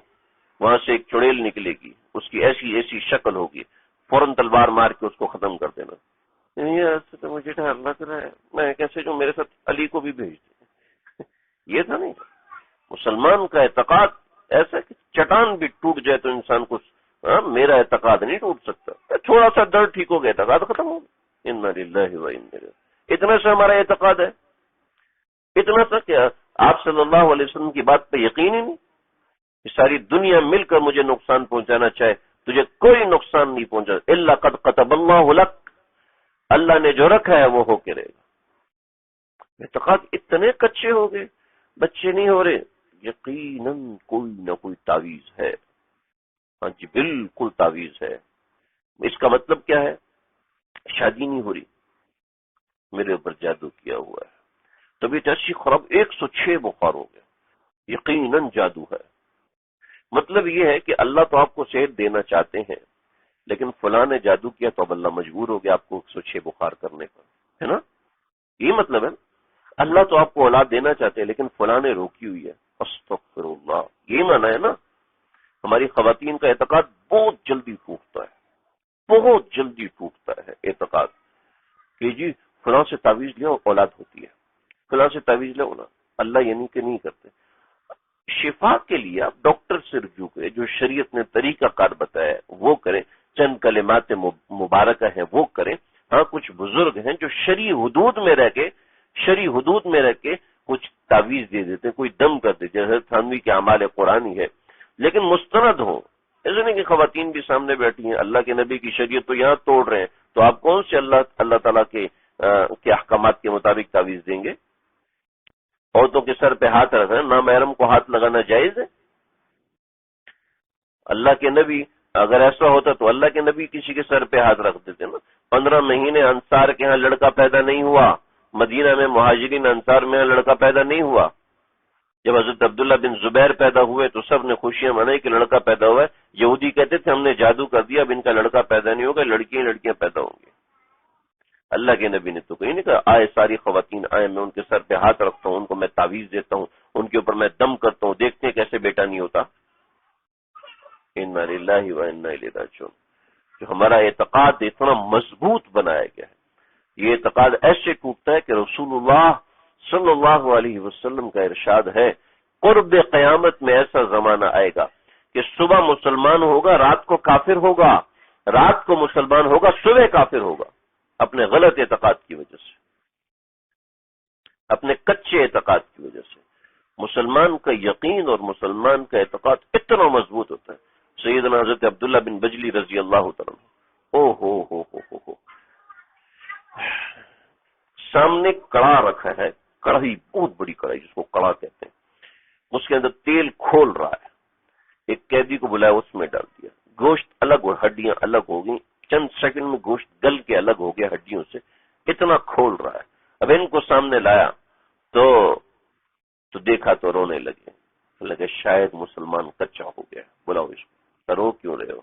وہاں سے ایک چڑیل نکلے گی، اس کی ایسی شکل ہوگی، فوراً تلوار مار کے اس کو ختم کر دینا۔ یہ ایسے تو مجھے ڈر لگ رہا ہے، میں کیسے جو میرے ساتھ علی کو بھی بھیج دیں۔ یہ تھا نہیں، مسلمان کا اعتقاد ایسا کہ چٹان بھی ٹوٹ جائے تو انسان کو میرا اعتقاد نہیں ٹوٹ سکتا، تھوڑا سا درد ٹھیک ہو گیا اعتقاد ختم ہو گیا۔ انا للہ و انا الیہ راجعون۔ اتنا سا ہمارا اعتقاد ہے، اتنا سا کیا آپ صلی اللہ علیہ وسلم کی بات پہ یقین ہی نہیں کہ ساری دنیا مل کر مجھے نقصان پہنچانا چاہے تجھے کوئی نقصان نہیں پہنچا، الا قد كتب اللہ لک، اللہ نے جو رکھا ہے وہ ہو کے رہے گا۔ اعتقاد اتنے کچے ہو گئے، بچے نہیں ہو رہے، یقیناً کوئی نہ کوئی تعویذ ہے۔ ہاں جی بالکل تعویذ ہے۔ اس کا مطلب کیا ہے؟ شادی نہیں ہو رہی، میرے اوپر جادو کیا ہوا ہے، طبیعت ایسی خراب، 106 بخار ہو گیا، یقیناً جادو ہے۔ مطلب یہ ہے کہ اللہ تو آپ کو صحت دینا چاہتے ہیں لیکن فلاں نے جادو کیا تو اب اللہ مجبور ہو گیا آپ کو 106 بخار کرنے پر، ہے نا؟ یہ مطلب ہے اللہ تو آپ کو اولاد دینا چاہتے ہیں لیکن فلاں نے روکی ہوئی ہے۔ استغفر اللہ، یہ معنی ہے نا؟ ہماری خواتین کا اعتقاد بہت جلدی ٹوٹتا ہے اعتقاد کہ جی فلاں سے تعویذ لیا اولاد ہوتی ہے، فلاں سے تعویذ لیا اولاد۔ اللہ یعنی کہ نہیں کرتے۔ شفا کے لیے آپ ڈاکٹر سے رجوع کریں، جو شریعت نے طریقہ کار بتایا ہے وہ کریں، چند کلمات مبارکہ ہیں وہ کریں۔ ہاں کچھ بزرگ ہیں جو شرعی حدود میں رہ کے کچھ تعویذ دے دیتے ہیں، کوئی دم کر دیتے ہیں، حضرت تھانوی کے اعمال قرآنی ہے، لیکن مستند ہوں۔ ایسے نہیں کہ خواتین بھی سامنے بیٹھی ہیں، اللہ کے نبی کی شریعت تو یہاں توڑ رہے ہیں، تو آپ کون سے اللہ تعالیٰ کے احکامات کے مطابق تعویذ دیں گے؟ عورتوں کے سر پہ ہاتھ رکھنا، نامحرم کو ہاتھ لگانا جائز ہے؟ اللہ کے نبی اگر ایسا ہوتا تو اللہ کے نبی کسی کے سر پہ ہاتھ رکھ دیتے نا۔ 15 مہینے انصار کے ہاں لڑکا پیدا نہیں ہوا، مدینہ میں مہاجرین انصار میں ہاں لڑکا پیدا نہیں ہوا۔ جب حضرت عبداللہ بن زبیر پیدا ہوئے تو سب نے خوشیاں منائی کہ لڑکا پیدا ہوا ہے۔ یہودی کہتے تھے ہم نے جادو کر دیا، اب ان کا لڑکا پیدا نہیں ہوگا، لڑکیاں پیدا ہوں گی۔ اللہ کے نبی نے تو کہیں نہیں کہا آئے ساری خواتین آئے، میں ان کے سر پہ ہاتھ رکھتا ہوں، ان کو میں تعویذ دیتا ہوں، ان کے اوپر میں دم کرتا ہوں، دیکھتے ہیں کیسے بیٹا نہیں ہوتا۔ انا للہ و انا الیہ راجعون۔ جو ہمارا اعتقاد اتنا مضبوط بنایا گیا ہے، یہ اعتقاد ایسے ٹوٹتا ہے کہ رسول اللہ صلی اللہ علیہ وسلم کا ارشاد ہے قرب قیامت میں ایسا زمانہ آئے گا کہ صبح مسلمان ہوگا، رات کو کافر ہوگا، رات کو مسلمان ہوگا، صبح کافر ہوگا، اپنے غلط اعتقاد کی وجہ سے، اپنے کچے اعتقاد کی وجہ سے۔ مسلمان کا یقین اور مسلمان کا اعتقاد اتنا مضبوط ہوتا ہے۔ سیدنا حضرت عبداللہ بن بجلی رضی اللہ تعالیٰ ہو سامنے کڑا رکھا ہے، کڑھائی، بہت بڑی کڑھائی جس کو کڑا کہتے ہیں، اس کے اندر تیل کھول رہا ہے، ایک قیدی کو بلایا، اس میں ڈال دیا، گوشت الگ اور ہڈیاں الگ ہو گئی، چند سیکنڈ میں گوشت گل کے الگ ہو گیا ہڈیوں سے، اتنا کھول رہا ہے۔ اب ان کو سامنے لایا تو دیکھا تو رونے لگے شاید مسلمان کچا ہو گیا، بلاؤ اس کو، رو کیوں رہے ہو؟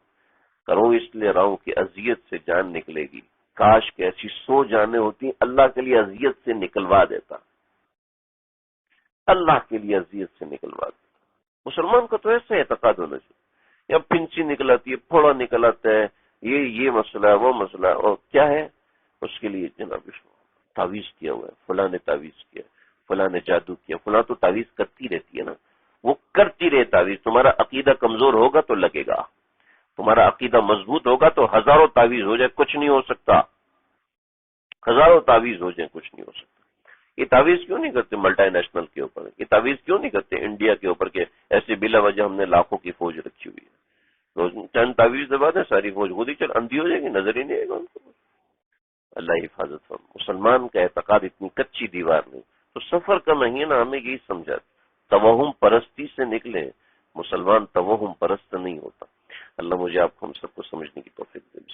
کرو اس لیے رہا ہوں کہ اذیت سے جان نکلے گی، کاش کہ ایسی 100 جانیں ہوتی، اللہ کے لیے اذیت سے نکلوا دیتا، اللہ کے لیے اذیت سے نکلوا دیتا۔ مسلمان کو تو ایسا اعتقاد ہونا چاہیے، یا پھنسی نکل آتی ہے، پھوڑا نکل آتا ہے، یہ مسئلہ ہے، وہ مسئلہ ہے، اور کیا ہے اس کے لیے جناب تعویذ کیا ہوا ہے، فلاں نے تعویذ کیا، فلاں نے جادو کیا، فلاں تو تعویذ کرتی رہتی ہے نا، وہ کرتی رہے تعویذ۔ تمہارا عقیدہ کمزور ہوگا تو لگے گا، تمہارا عقیدہ مضبوط ہوگا تو ہزاروں تعویذ ہو جائے کچھ نہیں ہو سکتا، ہزاروں تعویذ ہو جائیں کچھ نہیں ہو سکتا۔ یہ تعویذ کیوں نہیں کرتے ملٹی نیشنل کے اوپر؟ یہ تعویذ کیوں نہیں کرتے انڈیا کے اوپر کہ ایسے بلا وجہ ہم نے لاکھوں کی فوج رکھی ہوئی ہے، تو چند تعویذ دبا دیں ساری فوج خود ہی چل اندھی ہو جائے گی، نظر ہی نہیں آئے گا ان کو۔ اللہ حفاظت فرمائے۔ مسلمان کا اعتقاد اتنی کچی دیوار نہیں، تو سفر کا مہینہ ہمیں یہی سمجھا، توہم پرستی سے نکلے، مسلمان توہم پرست نہیں ہوتا۔ اللہ مجھے آپ کو ہم سب کو سمجھنے کی توفیق دے۔